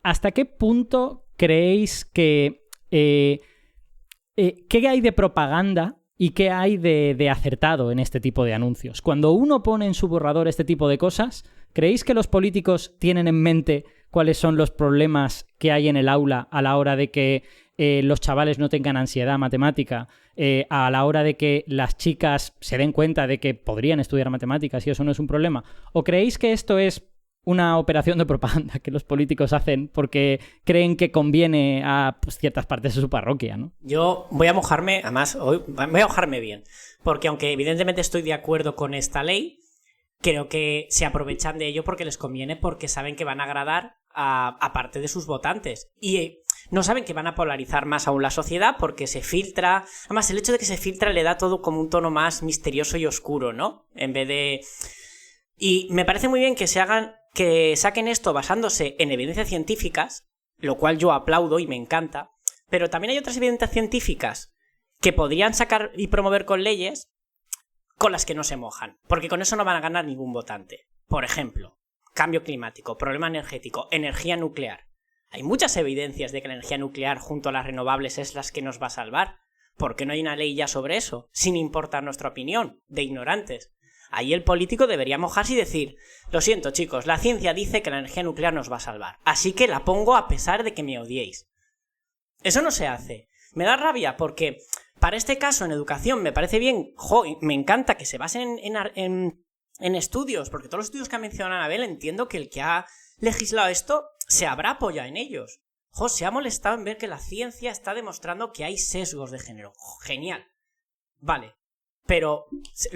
¿hasta qué punto creéis que qué hay de propaganda y qué hay de acertado en este tipo de anuncios? Cuando uno pone en su borrador este tipo de cosas, ¿creéis que los políticos tienen en mente cuáles son los problemas que hay en el aula a la hora de que los chavales no tengan ansiedad matemática, a la hora de que las chicas se den cuenta de que podrían estudiar matemáticas y eso no es un problema? ¿O creéis que esto es una operación de propaganda que los políticos hacen porque creen que conviene a pues, ciertas partes de su parroquia, ¿no? Yo voy a mojarme, además, hoy voy a mojarme bien, porque aunque evidentemente estoy de acuerdo con esta ley, creo que se aprovechan de ello porque les conviene, porque saben que van a agradar a parte de sus votantes. Y no saben que van a polarizar más aún la sociedad porque se filtra. Además, el hecho de que se filtra le da todo como un tono más misterioso y oscuro, ¿no? En vez de... Y me parece muy bien que saquen esto basándose en evidencias científicas, lo cual yo aplaudo y me encanta, pero también hay otras evidencias científicas que podrían sacar y promover con leyes con las que no se mojan, porque con eso no van a ganar ningún votante. Por ejemplo, cambio climático, problema energético, energía nuclear. Hay muchas evidencias de que la energía nuclear junto a las renovables es las que nos va a salvar. ¿Por qué no hay una ley ya sobre eso? Sin importar nuestra opinión, de ignorantes. Ahí el político debería mojarse y decir: lo siento chicos, la ciencia dice que la energía nuclear nos va a salvar, así que la pongo a pesar de que me odiéis. Eso no se hace. Me da rabia porque para este caso en educación me parece bien, me encanta que se basen en estudios, porque todos los estudios que ha mencionado Anabel, entiendo que el que ha legislado esto se habrá apoyado en ellos. Se ha molestado en ver que la ciencia está demostrando que hay sesgos de género. Genial. Vale. Pero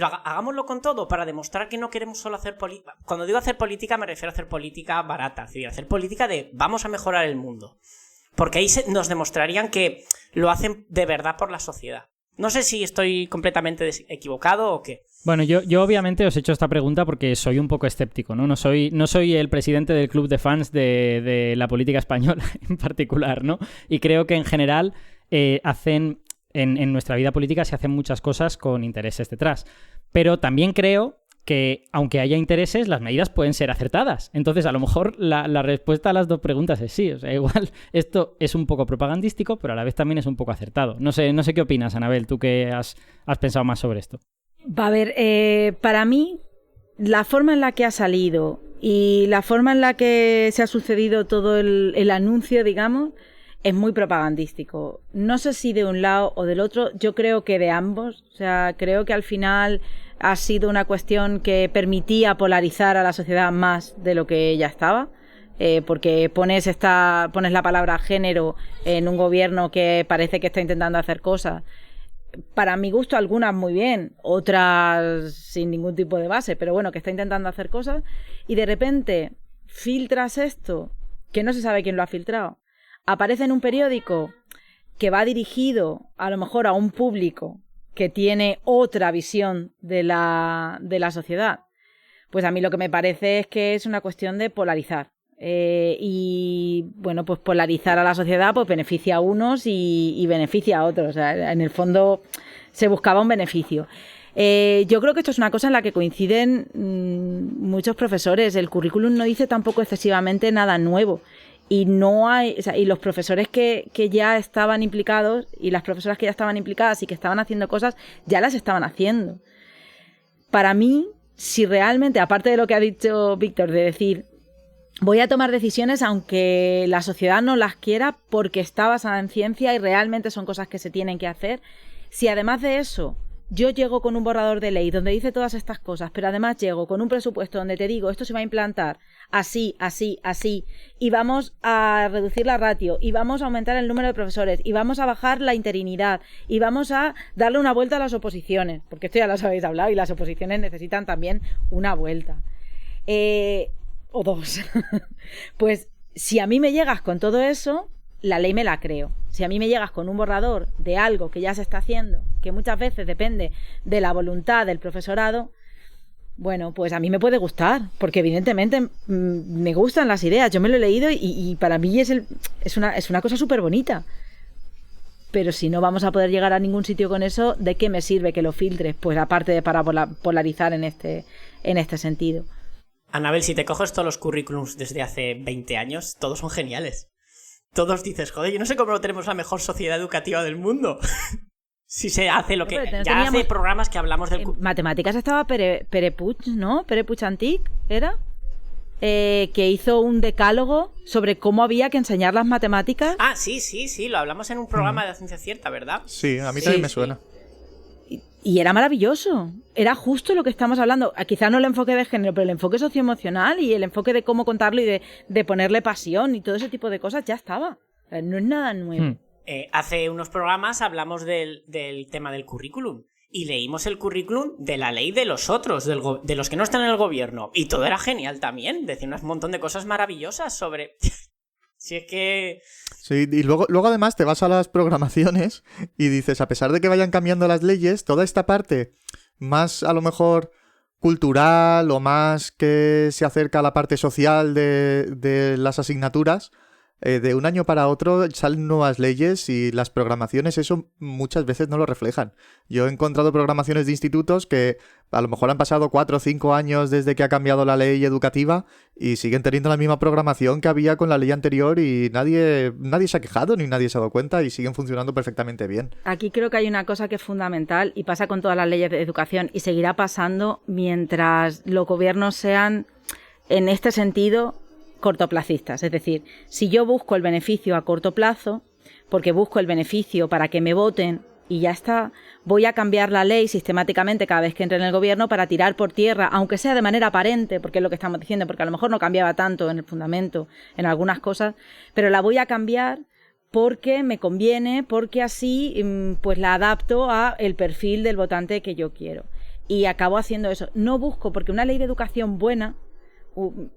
hagámoslo con todo para demostrar que no queremos solo hacer política. Cuando digo hacer política me refiero a hacer política barata, es decir, hacer política de vamos a mejorar el mundo. Porque ahí nos demostrarían que lo hacen de verdad por la sociedad. No sé si estoy completamente equivocado o qué. Bueno, yo obviamente os he hecho esta pregunta porque soy un poco escéptico, ¿no? No soy el presidente del club de fans de la política española en particular, ¿no? Y creo que en general en nuestra vida política se hacen muchas cosas con intereses detrás. Pero también creo que, aunque haya intereses, las medidas pueden ser acertadas. Entonces, a lo mejor la respuesta a las dos preguntas es sí. O sea, igual esto es un poco propagandístico, pero a la vez también es un poco acertado. No sé qué opinas, Anabel, tú que has pensado más sobre esto. Va a ver, para mí, la forma en la que ha salido y la forma en la que se ha sucedido todo el anuncio, digamos, es muy propagandístico. No sé si de un lado o del otro, yo creo que de ambos. O sea, creo que al final ha sido una cuestión que permitía polarizar a la sociedad más de lo que ya estaba, porque pones la palabra género en un gobierno que parece que está intentando hacer cosas. Para mi gusto, algunas muy bien, otras sin ningún tipo de base, pero bueno, que está intentando hacer cosas, y de repente filtras esto, que no se sabe quién lo ha filtrado, aparece en un periódico que va dirigido a lo mejor a un público que tiene otra visión de la sociedad. Pues a mí lo que me parece es que es una cuestión de polarizar. Y bueno, pues polarizar a la sociedad pues beneficia a unos y beneficia a otros. O sea, en el fondo se buscaba un beneficio. Yo creo que esto es una cosa en la que coinciden muchos profesores. El currículum no dice tampoco excesivamente nada nuevo. Y no hay, o sea, y los profesores que ya estaban implicados y las profesoras que ya estaban implicadas y que estaban haciendo cosas, ya las estaban haciendo. Para mí, si realmente, aparte de lo que ha dicho Víctor, de decir, voy a tomar decisiones aunque la sociedad no las quiera porque está basada en ciencia y realmente son cosas que se tienen que hacer, si además de eso yo llego con un borrador de ley donde dice todas estas cosas, pero además llego con un presupuesto donde te digo esto se va a implantar así, así, así, y vamos a reducir la ratio, y vamos a aumentar el número de profesores, y vamos a bajar la interinidad, y vamos a darle una vuelta a las oposiciones, porque esto ya lo habéis hablado, y las oposiciones necesitan también una vuelta. O dos. Pues si a mí me llegas con todo eso, la ley me la creo. Si a mí me llegas con un borrador de algo que ya se está haciendo, que muchas veces depende de la voluntad del profesorado, bueno, pues a mí me puede gustar, porque evidentemente me gustan las ideas. Yo me lo he leído y para mí es una cosa súper bonita. Pero si no vamos a poder llegar a ningún sitio con eso, ¿de qué me sirve que lo filtres? Pues aparte de para polarizar en este sentido. Anabel, si te coges todos los currículums desde hace 20 años, todos son geniales. Todos dices, joder, yo no sé cómo no tenemos la mejor sociedad educativa del mundo. Si se hace lo que... Ya hace programas que hablamos del... Matemáticas estaba Pere Puig, ¿no? Pere Puig Antic, ¿era? Que hizo un decálogo sobre cómo había que enseñar las matemáticas. Ah, sí, lo hablamos en un programa de Ciencia Cierta, ¿verdad? Sí, a mí también me suena. Y era maravilloso, era justo lo que estamos hablando, quizás no el enfoque de género, pero el enfoque socioemocional y el enfoque de cómo contarlo y de ponerle pasión y todo ese tipo de cosas ya estaba, o sea, no es nada nuevo. Hace unos programas hablamos del tema del currículum y leímos el currículum de la ley de los otros, de los que no están en el gobierno, y todo era genial también, decía un montón de cosas maravillosas sobre... Si es que... Sí, y luego además te vas a las programaciones y dices, a pesar de que vayan cambiando las leyes, toda esta parte más a lo mejor cultural o más que se acerca a la parte social de las asignaturas, de un año para otro salen nuevas leyes y las programaciones eso muchas veces no lo reflejan. Yo he encontrado programaciones de institutos que a lo mejor han pasado 4 o 5 años desde que ha cambiado la ley educativa y siguen teniendo la misma programación que había con la ley anterior y nadie se ha quejado ni nadie se ha dado cuenta y siguen funcionando perfectamente bien. Aquí creo que hay una cosa que es fundamental y pasa con todas las leyes de educación y seguirá pasando mientras los gobiernos sean, en este sentido, cortoplacistas. Es decir, si yo busco el beneficio a corto plazo, porque busco el beneficio para que me voten y ya está, voy a cambiar la ley sistemáticamente cada vez que entre en el gobierno para tirar por tierra, aunque sea de manera aparente, porque es lo que estamos diciendo, porque a lo mejor no cambiaba tanto en el fundamento, en algunas cosas, pero la voy a cambiar porque me conviene, porque así pues la adapto a el perfil del votante que yo quiero. Y acabo haciendo eso. No busco, porque una ley de educación buena,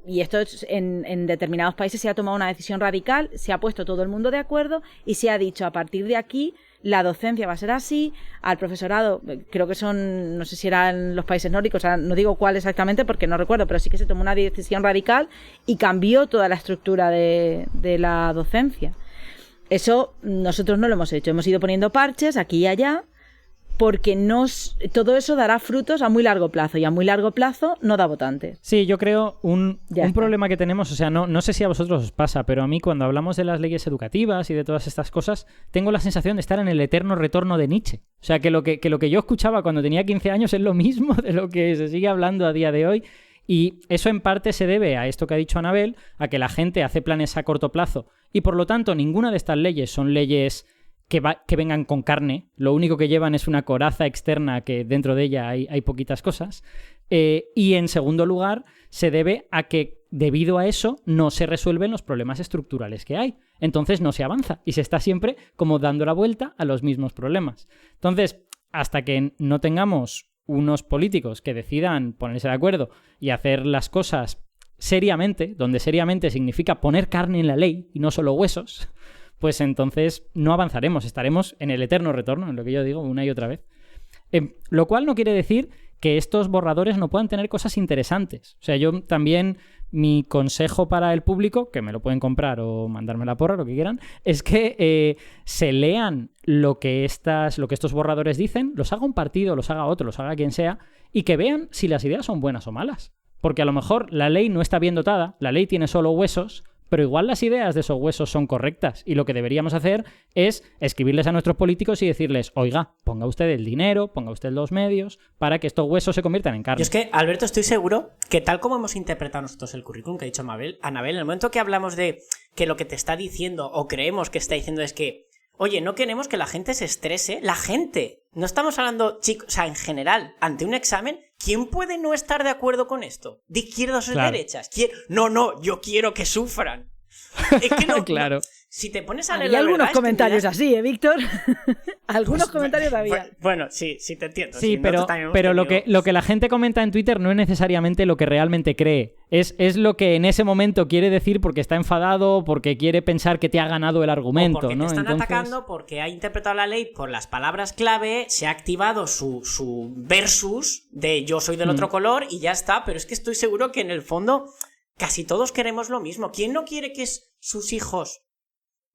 y esto en determinados países se ha tomado una decisión radical, se ha puesto todo el mundo de acuerdo y se ha dicho a partir de aquí la docencia va a ser así, al profesorado, creo que son, no sé si eran los países nórdicos, o sea, no digo cuál exactamente porque no recuerdo, pero sí que se tomó una decisión radical y cambió toda la estructura de la docencia. Eso nosotros no lo hemos hecho, hemos ido poniendo parches aquí y allá, porque todo eso dará frutos a muy largo plazo, y a muy largo plazo no da votantes. Sí, yo creo un problema que tenemos, o sea, no sé si a vosotros os pasa, pero a mí cuando hablamos de las leyes educativas y de todas estas cosas, tengo la sensación de estar en el eterno retorno de Nietzsche. O sea, que lo que yo escuchaba cuando tenía 15 años es lo mismo de lo que se sigue hablando a día de hoy. Y eso en parte se debe a esto que ha dicho Anabel, a que la gente hace planes a corto plazo y por lo tanto ninguna de estas leyes son leyes que vengan con carne. Lo único que llevan es una coraza externa que dentro de ella hay poquitas cosas. Y en segundo lugar se debe a que debido a eso no se resuelven los problemas estructurales que hay. Entonces no se avanza y se está siempre como dando la vuelta a los mismos problemas. Entonces, hasta que no tengamos unos políticos que decidan ponerse de acuerdo y hacer las cosas seriamente, donde seriamente significa poner carne en la ley y no solo huesos, pues entonces no avanzaremos, estaremos en el eterno retorno, en lo que yo digo una y otra vez. Lo cual no quiere decir que estos borradores no puedan tener cosas interesantes. O sea, yo también, mi consejo para el público, que me lo pueden comprar o mandarme la porra, lo que quieran, es que se lean lo que estos borradores dicen, los haga un partido, los haga otro, los haga quien sea, y que vean si las ideas son buenas o malas. Porque a lo mejor la ley no está bien dotada, la ley tiene solo huesos, pero igual las ideas de esos huesos son correctas y lo que deberíamos hacer es escribirles a nuestros políticos y decirles, oiga, ponga usted el dinero, ponga usted los medios para que estos huesos se conviertan en carne. Yo es que, Alberto, estoy seguro que tal como hemos interpretado nosotros el currículum que ha dicho Anabel, en el momento que hablamos de que lo que te está diciendo o creemos que está diciendo es que, oye, no queremos que la gente se estrese, la gente, no estamos hablando, chicos, o sea, en general, ante un examen, ¿quién puede no estar de acuerdo con esto? ¿De izquierdas o de derechas? No, yo quiero que sufran. Es que no, claro. No. Si te pones a leer hay algunos comentarios así, Víctor. Algunos comentarios había. Bueno, sí te entiendo. Sí, pero lo que la gente comenta en Twitter no es necesariamente lo que realmente cree. Es lo que en ese momento quiere decir porque está enfadado, porque quiere pensar que te ha ganado el argumento. O porque ¿no? te están atacando, porque ha interpretado la ley por las palabras clave, se ha activado su versus de yo soy del otro color y ya está. Pero es que estoy seguro que en el fondo casi todos queremos lo mismo. ¿Quién no quiere que sus hijos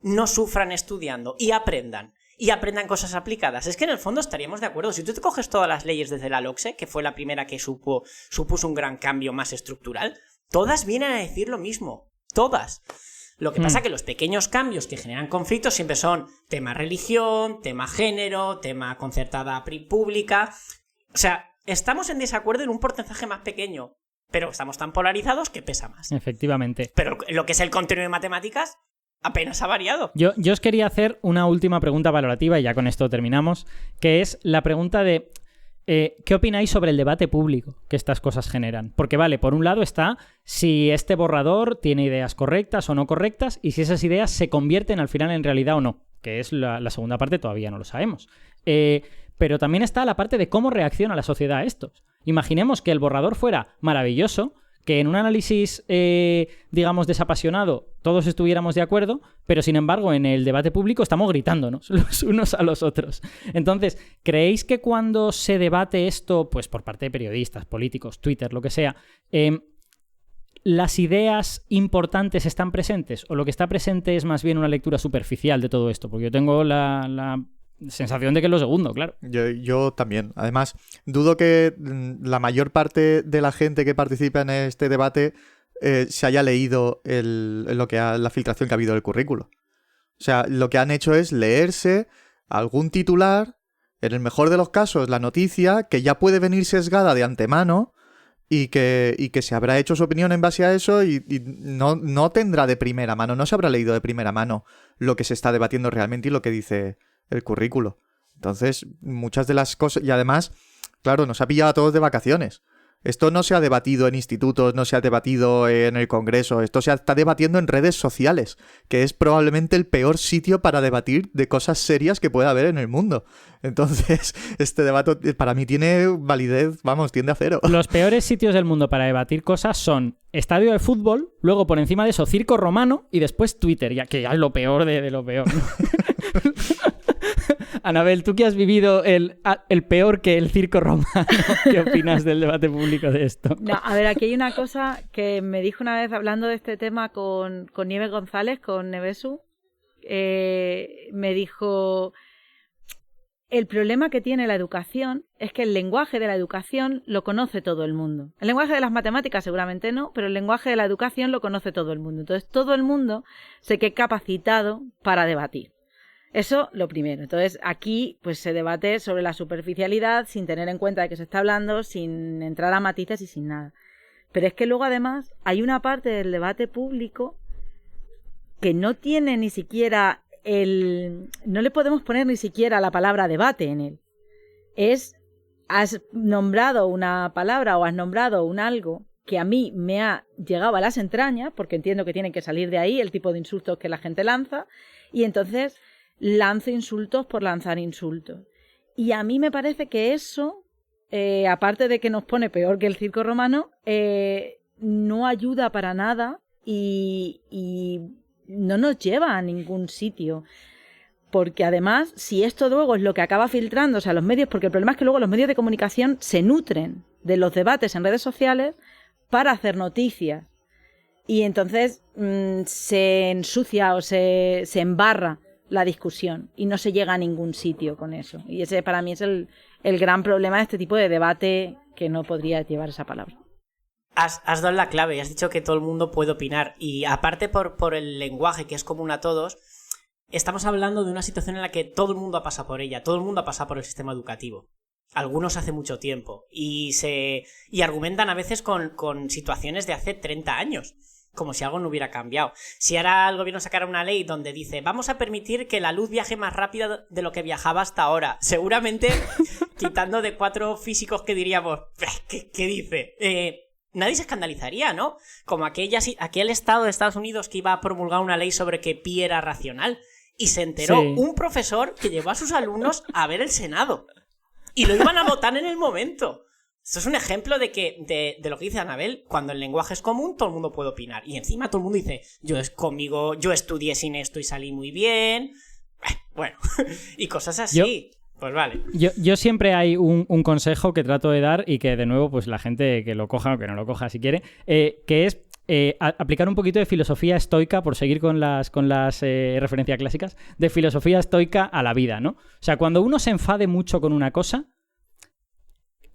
no sufran estudiando y aprendan cosas aplicadas? Es que en el fondo estaríamos de acuerdo. Si tú te coges todas las leyes desde la LOCSE, que fue la primera que supuso un gran cambio más estructural, todas vienen a decir lo mismo. Todas. Lo que pasa es que los pequeños cambios que generan conflictos siempre son tema religión, tema género, tema concertada pública. O sea, estamos en desacuerdo en un porcentaje más pequeño, pero estamos tan polarizados que pesa más. Efectivamente. Pero lo que es el contenido de matemáticas apenas ha variado. Yo os quería hacer una última pregunta valorativa y ya con esto terminamos, que es la pregunta de ¿qué opináis sobre el debate público que estas cosas generan? Porque vale, por un lado está si este borrador tiene ideas correctas o no correctas y si esas ideas se convierten al final en realidad o no, que es la segunda parte, todavía no lo sabemos. Pero también está la parte de cómo reacciona la sociedad a estos. Imaginemos que el borrador fuera maravilloso, que en un análisis, digamos, desapasionado todos estuviéramos de acuerdo, pero sin embargo en el debate público estamos gritándonos los unos a los otros. Entonces, ¿creéis que cuando se debate esto, pues por parte de periodistas, políticos, Twitter, lo que sea, las ideas importantes están presentes o lo que está presente es más bien una lectura superficial de todo esto, porque yo tengo la sensación de que es lo segundo, claro. Yo también. Además, dudo que la mayor parte de la gente que participa en este debate se haya leído la filtración que ha habido del currículo. O sea, lo que han hecho es leerse algún titular, en el mejor de los casos la noticia, que ya puede venir sesgada de antemano y que se habrá hecho su opinión en base a eso y no tendrá de primera mano, no se habrá leído de primera mano lo que se está debatiendo realmente y lo que dice el currículo. Entonces, muchas de las cosas... Y además, claro, nos ha pillado a todos de vacaciones. Esto no se ha debatido en institutos, no se ha debatido en el Congreso, esto se está debatiendo en redes sociales, que es probablemente el peor sitio para debatir de cosas serias que pueda haber en el mundo. Entonces, este debate para mí tiene validez, vamos, tiende a cero. Los peores sitios del mundo para debatir cosas son estadio de fútbol, luego por encima de eso circo romano y después Twitter, que ya es lo peor de lo peor, ¿no? Anabel, tú que has vivido el peor que el circo romano, ¿qué opinas del debate público de esto? No, a ver, aquí hay una cosa que me dijo una vez hablando de este tema con Nieves González, con Nevesu. Me dijo, el problema que tiene la educación es que el lenguaje de la educación lo conoce todo el mundo. El lenguaje de las matemáticas seguramente no, pero el lenguaje de la educación lo conoce todo el mundo. Entonces todo el mundo se queda capacitado para debatir. Eso lo primero. Entonces aquí pues se debate sobre la superficialidad sin tener en cuenta de qué se está hablando, sin entrar a matices y sin nada. Pero es que luego además hay una parte del debate público que no tiene ni siquiera no le podemos poner ni siquiera la palabra debate en él. Has nombrado una palabra o has nombrado un algo que a mí me ha llegado a las entrañas, porque entiendo que tienen que salir de ahí el tipo de insultos que la gente lanza, y entonces lanzo insultos por lanzar insultos. Y a mí me parece que eso, aparte de que nos pone peor que el circo romano, no ayuda para nada y no nos lleva a ningún sitio. Porque además, si esto luego es lo que acaba filtrándose a los medios, porque el problema es que luego los medios de comunicación se nutren de los debates en redes sociales para hacer noticias. Y entonces se ensucia o se embarra la discusión y no se llega a ningún sitio con eso. Y ese para mí es el gran problema de este tipo de debate, que no podría llevar esa palabra. Has dado la clave y has dicho que todo el mundo puede opinar. Y aparte por el lenguaje, que es común a todos, estamos hablando de una situación en la que todo el mundo ha pasado por ella, todo el mundo ha pasado por el sistema educativo. Algunos hace mucho tiempo. Y argumentan a veces con situaciones de hace 30 años. Como si algo no hubiera cambiado. Si ahora el gobierno sacara una ley donde dice vamos a permitir que la luz viaje más rápido de lo que viajaba hasta ahora, seguramente quitando de 4 físicos que diríamos ¿qué dice? Nadie se escandalizaría, ¿no? Como aquel estado de Estados Unidos que iba a promulgar una ley sobre que pi era racional y se enteró un profesor que llevó a sus alumnos a ver el Senado y lo iban a votar en el momento. Esto es un ejemplo de lo que dice Anabel. Cuando el lenguaje es común, todo el mundo puede opinar. Y encima todo el mundo dice, yo estudié sin esto y salí muy bien. Bueno, y cosas así. Pues vale. Yo siempre hay un consejo que trato de dar y que de nuevo pues la gente que lo coja o que no lo coja si quiere, que es aplicar un poquito de filosofía estoica, por seguir con las referencias clásicas, de filosofía estoica a la vida, ¿no? O sea, cuando uno se enfade mucho con una cosa,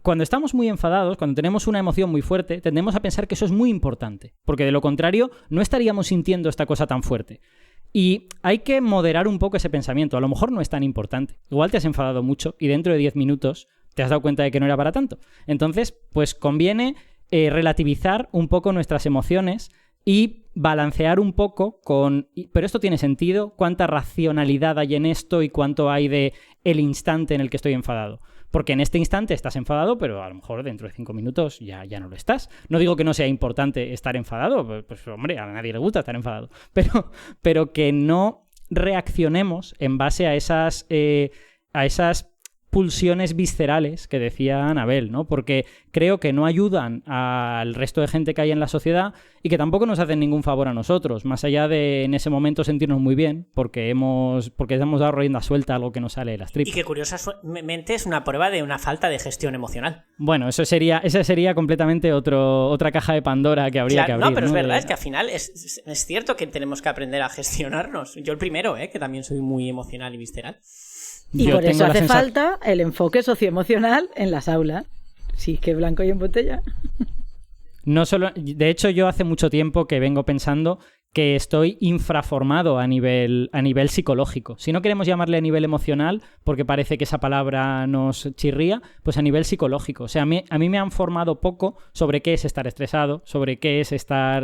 cuando estamos muy enfadados, cuando tenemos una emoción muy fuerte, tendemos a pensar que eso es muy importante, porque de lo contrario no estaríamos sintiendo esta cosa tan fuerte. Y hay que moderar un poco ese pensamiento. A lo mejor no es tan importante. Igual te has enfadado mucho y dentro de 10 minutos te has dado cuenta de que no era para tanto. Entonces, pues conviene relativizar un poco nuestras emociones y balancear un poco pero esto tiene sentido, cuánta racionalidad hay en esto y cuánto hay de el instante en el que estoy enfadado. Porque en este instante estás enfadado, pero a lo mejor dentro de 5 minutos ya no lo estás. No digo que no sea importante estar enfadado, pues hombre, a nadie le gusta estar enfadado. Pero que no reaccionemos en base a esas pulsiones viscerales que decía Anabel, ¿no? Porque creo que no ayudan al resto de gente que hay en la sociedad y que tampoco nos hacen ningún favor a nosotros, más allá de en ese momento sentirnos muy bien porque hemos dado rienda suelta a algo que nos sale de las tripas. Y que curiosamente es una prueba de una falta de gestión emocional. Bueno, esa sería completamente otra caja de Pandora que habría que abrir. No, pero es verdad, es que al final es cierto que tenemos que aprender a gestionarnos. Yo el primero, que también soy muy emocional y visceral. Y por eso hace falta el enfoque socioemocional en las aulas. Si es que blanco y en botella. No solo, de hecho, yo hace mucho tiempo que vengo pensando que estoy infraformado a nivel psicológico. Si no queremos llamarle a nivel emocional, porque parece que esa palabra nos chirría, pues a nivel psicológico. O sea, a mí me han formado poco sobre qué es estar estresado, sobre qué es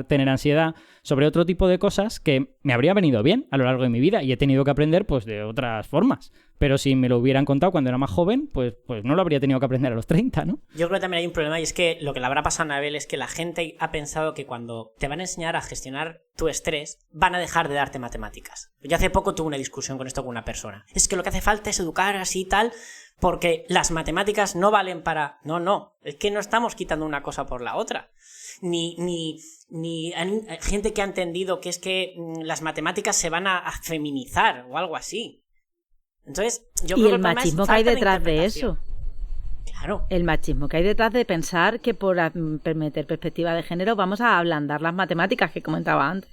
tener ansiedad, sobre otro tipo de cosas que me habría venido bien a lo largo de mi vida y he tenido que aprender pues de otras formas. Pero si me lo hubieran contado cuando era más joven, pues no lo habría tenido que aprender a los 30, ¿no? Yo creo que también hay un problema y es que lo que le habrá pasado a Anabel es que la gente ha pensado que cuando te van a enseñar a gestionar tu estrés, van a dejar de darte matemáticas. Yo hace poco tuve una discusión con esto con una persona. Es que lo que hace falta es educar así y tal, porque las matemáticas no valen para... No, es que no estamos quitando una cosa por la otra. Ni hay gente que ha entendido que es que las matemáticas se van a feminizar o algo así. Entonces, yo creo que el machismo que hay detrás de eso. Claro. El machismo que hay detrás de pensar que por meter perspectiva de género vamos a ablandar las matemáticas que comentaba antes.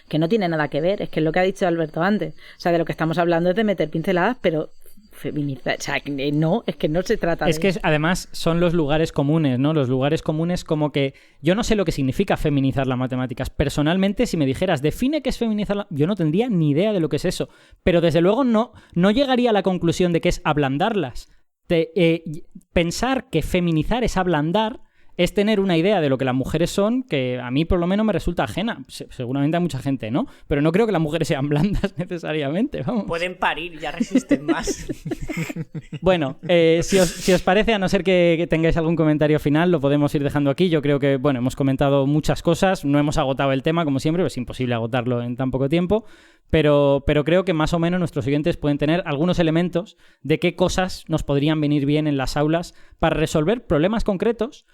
Que no tiene nada que ver, es que es lo que ha dicho Alberto antes. O sea, de lo que estamos hablando es de meter pinceladas, pero feminizar, o sea, no, es que no se trata de eso. Es que además son los lugares comunes, ¿no? Los lugares comunes como que... Yo no sé lo que significa feminizar las matemáticas. Personalmente, si me dijeras, define qué es feminizar yo no tendría ni idea de lo que es eso. Pero desde luego no llegaría a la conclusión de que es ablandarlas. Pensar que feminizar es ablandar es tener una idea de lo que las mujeres son que a mí por lo menos me resulta ajena. Seguramente a mucha gente, ¿no? Pero no creo que las mujeres sean blandas necesariamente, vamos. Pueden parir, ya resisten más. Bueno, si os parece, a no ser que tengáis algún comentario final, lo podemos ir dejando aquí. Yo creo que, bueno, hemos comentado muchas cosas, no hemos agotado el tema, como siempre, es imposible agotarlo en tan poco tiempo, pero creo que más o menos nuestros oyentes pueden tener algunos elementos de qué cosas nos podrían venir bien en las aulas para resolver problemas concretos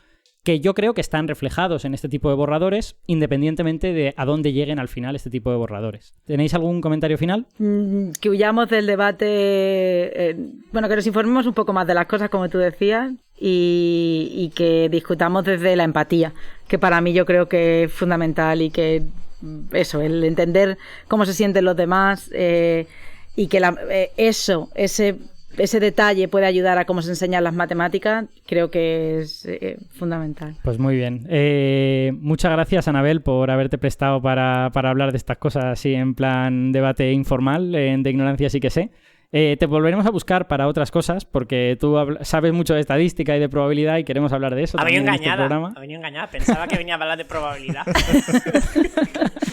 que yo creo que están reflejados en este tipo de borradores, independientemente de a dónde lleguen al final este tipo de borradores. ¿Tenéis algún comentario final? Que huyamos del debate, bueno, que nos informemos un poco más de las cosas, como tú decías, y que discutamos desde la empatía, que para mí yo creo que es fundamental y que eso, el entender cómo se sienten los demás y que ese detalle puede ayudar a cómo se enseñan las matemáticas, creo que es fundamental. Pues muy bien. Muchas gracias, Anabel, por haberte prestado para hablar de estas cosas así en plan debate informal, de ignorancia sí que sé. Te volveremos a buscar para otras cosas, porque tú sabes mucho de estadística y de probabilidad y queremos hablar de eso. Ha venido engañada, pensaba que venía a hablar de probabilidad.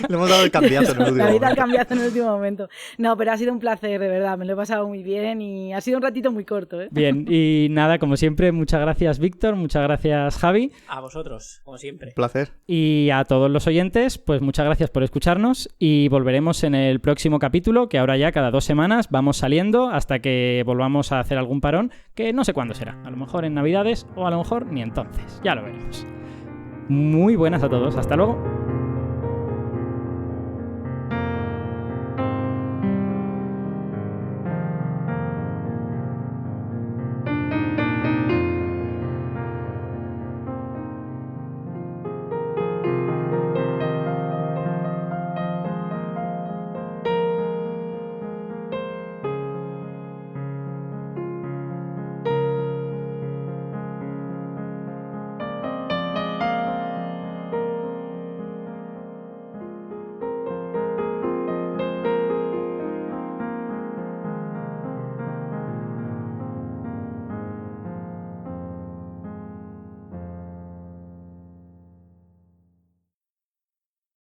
Le hemos dado el cambiazo en el último momento. El cambiazo en el último momento. No, pero ha sido un placer, de verdad, me lo he pasado muy bien y ha sido un ratito muy corto, ¿eh? Bien, y nada, como siempre, muchas gracias, Víctor, muchas gracias, Javi. A vosotros, como siempre. Un placer. Y a todos los oyentes, pues muchas gracias por escucharnos y volveremos en el próximo capítulo, que ahora ya cada 2 semanas vamos saliendo hasta que volvamos a hacer algún parón, que no sé cuándo será, a lo mejor en Navidades o a lo mejor ni entonces, ya lo veremos. Muy buenas a todos, hasta luego.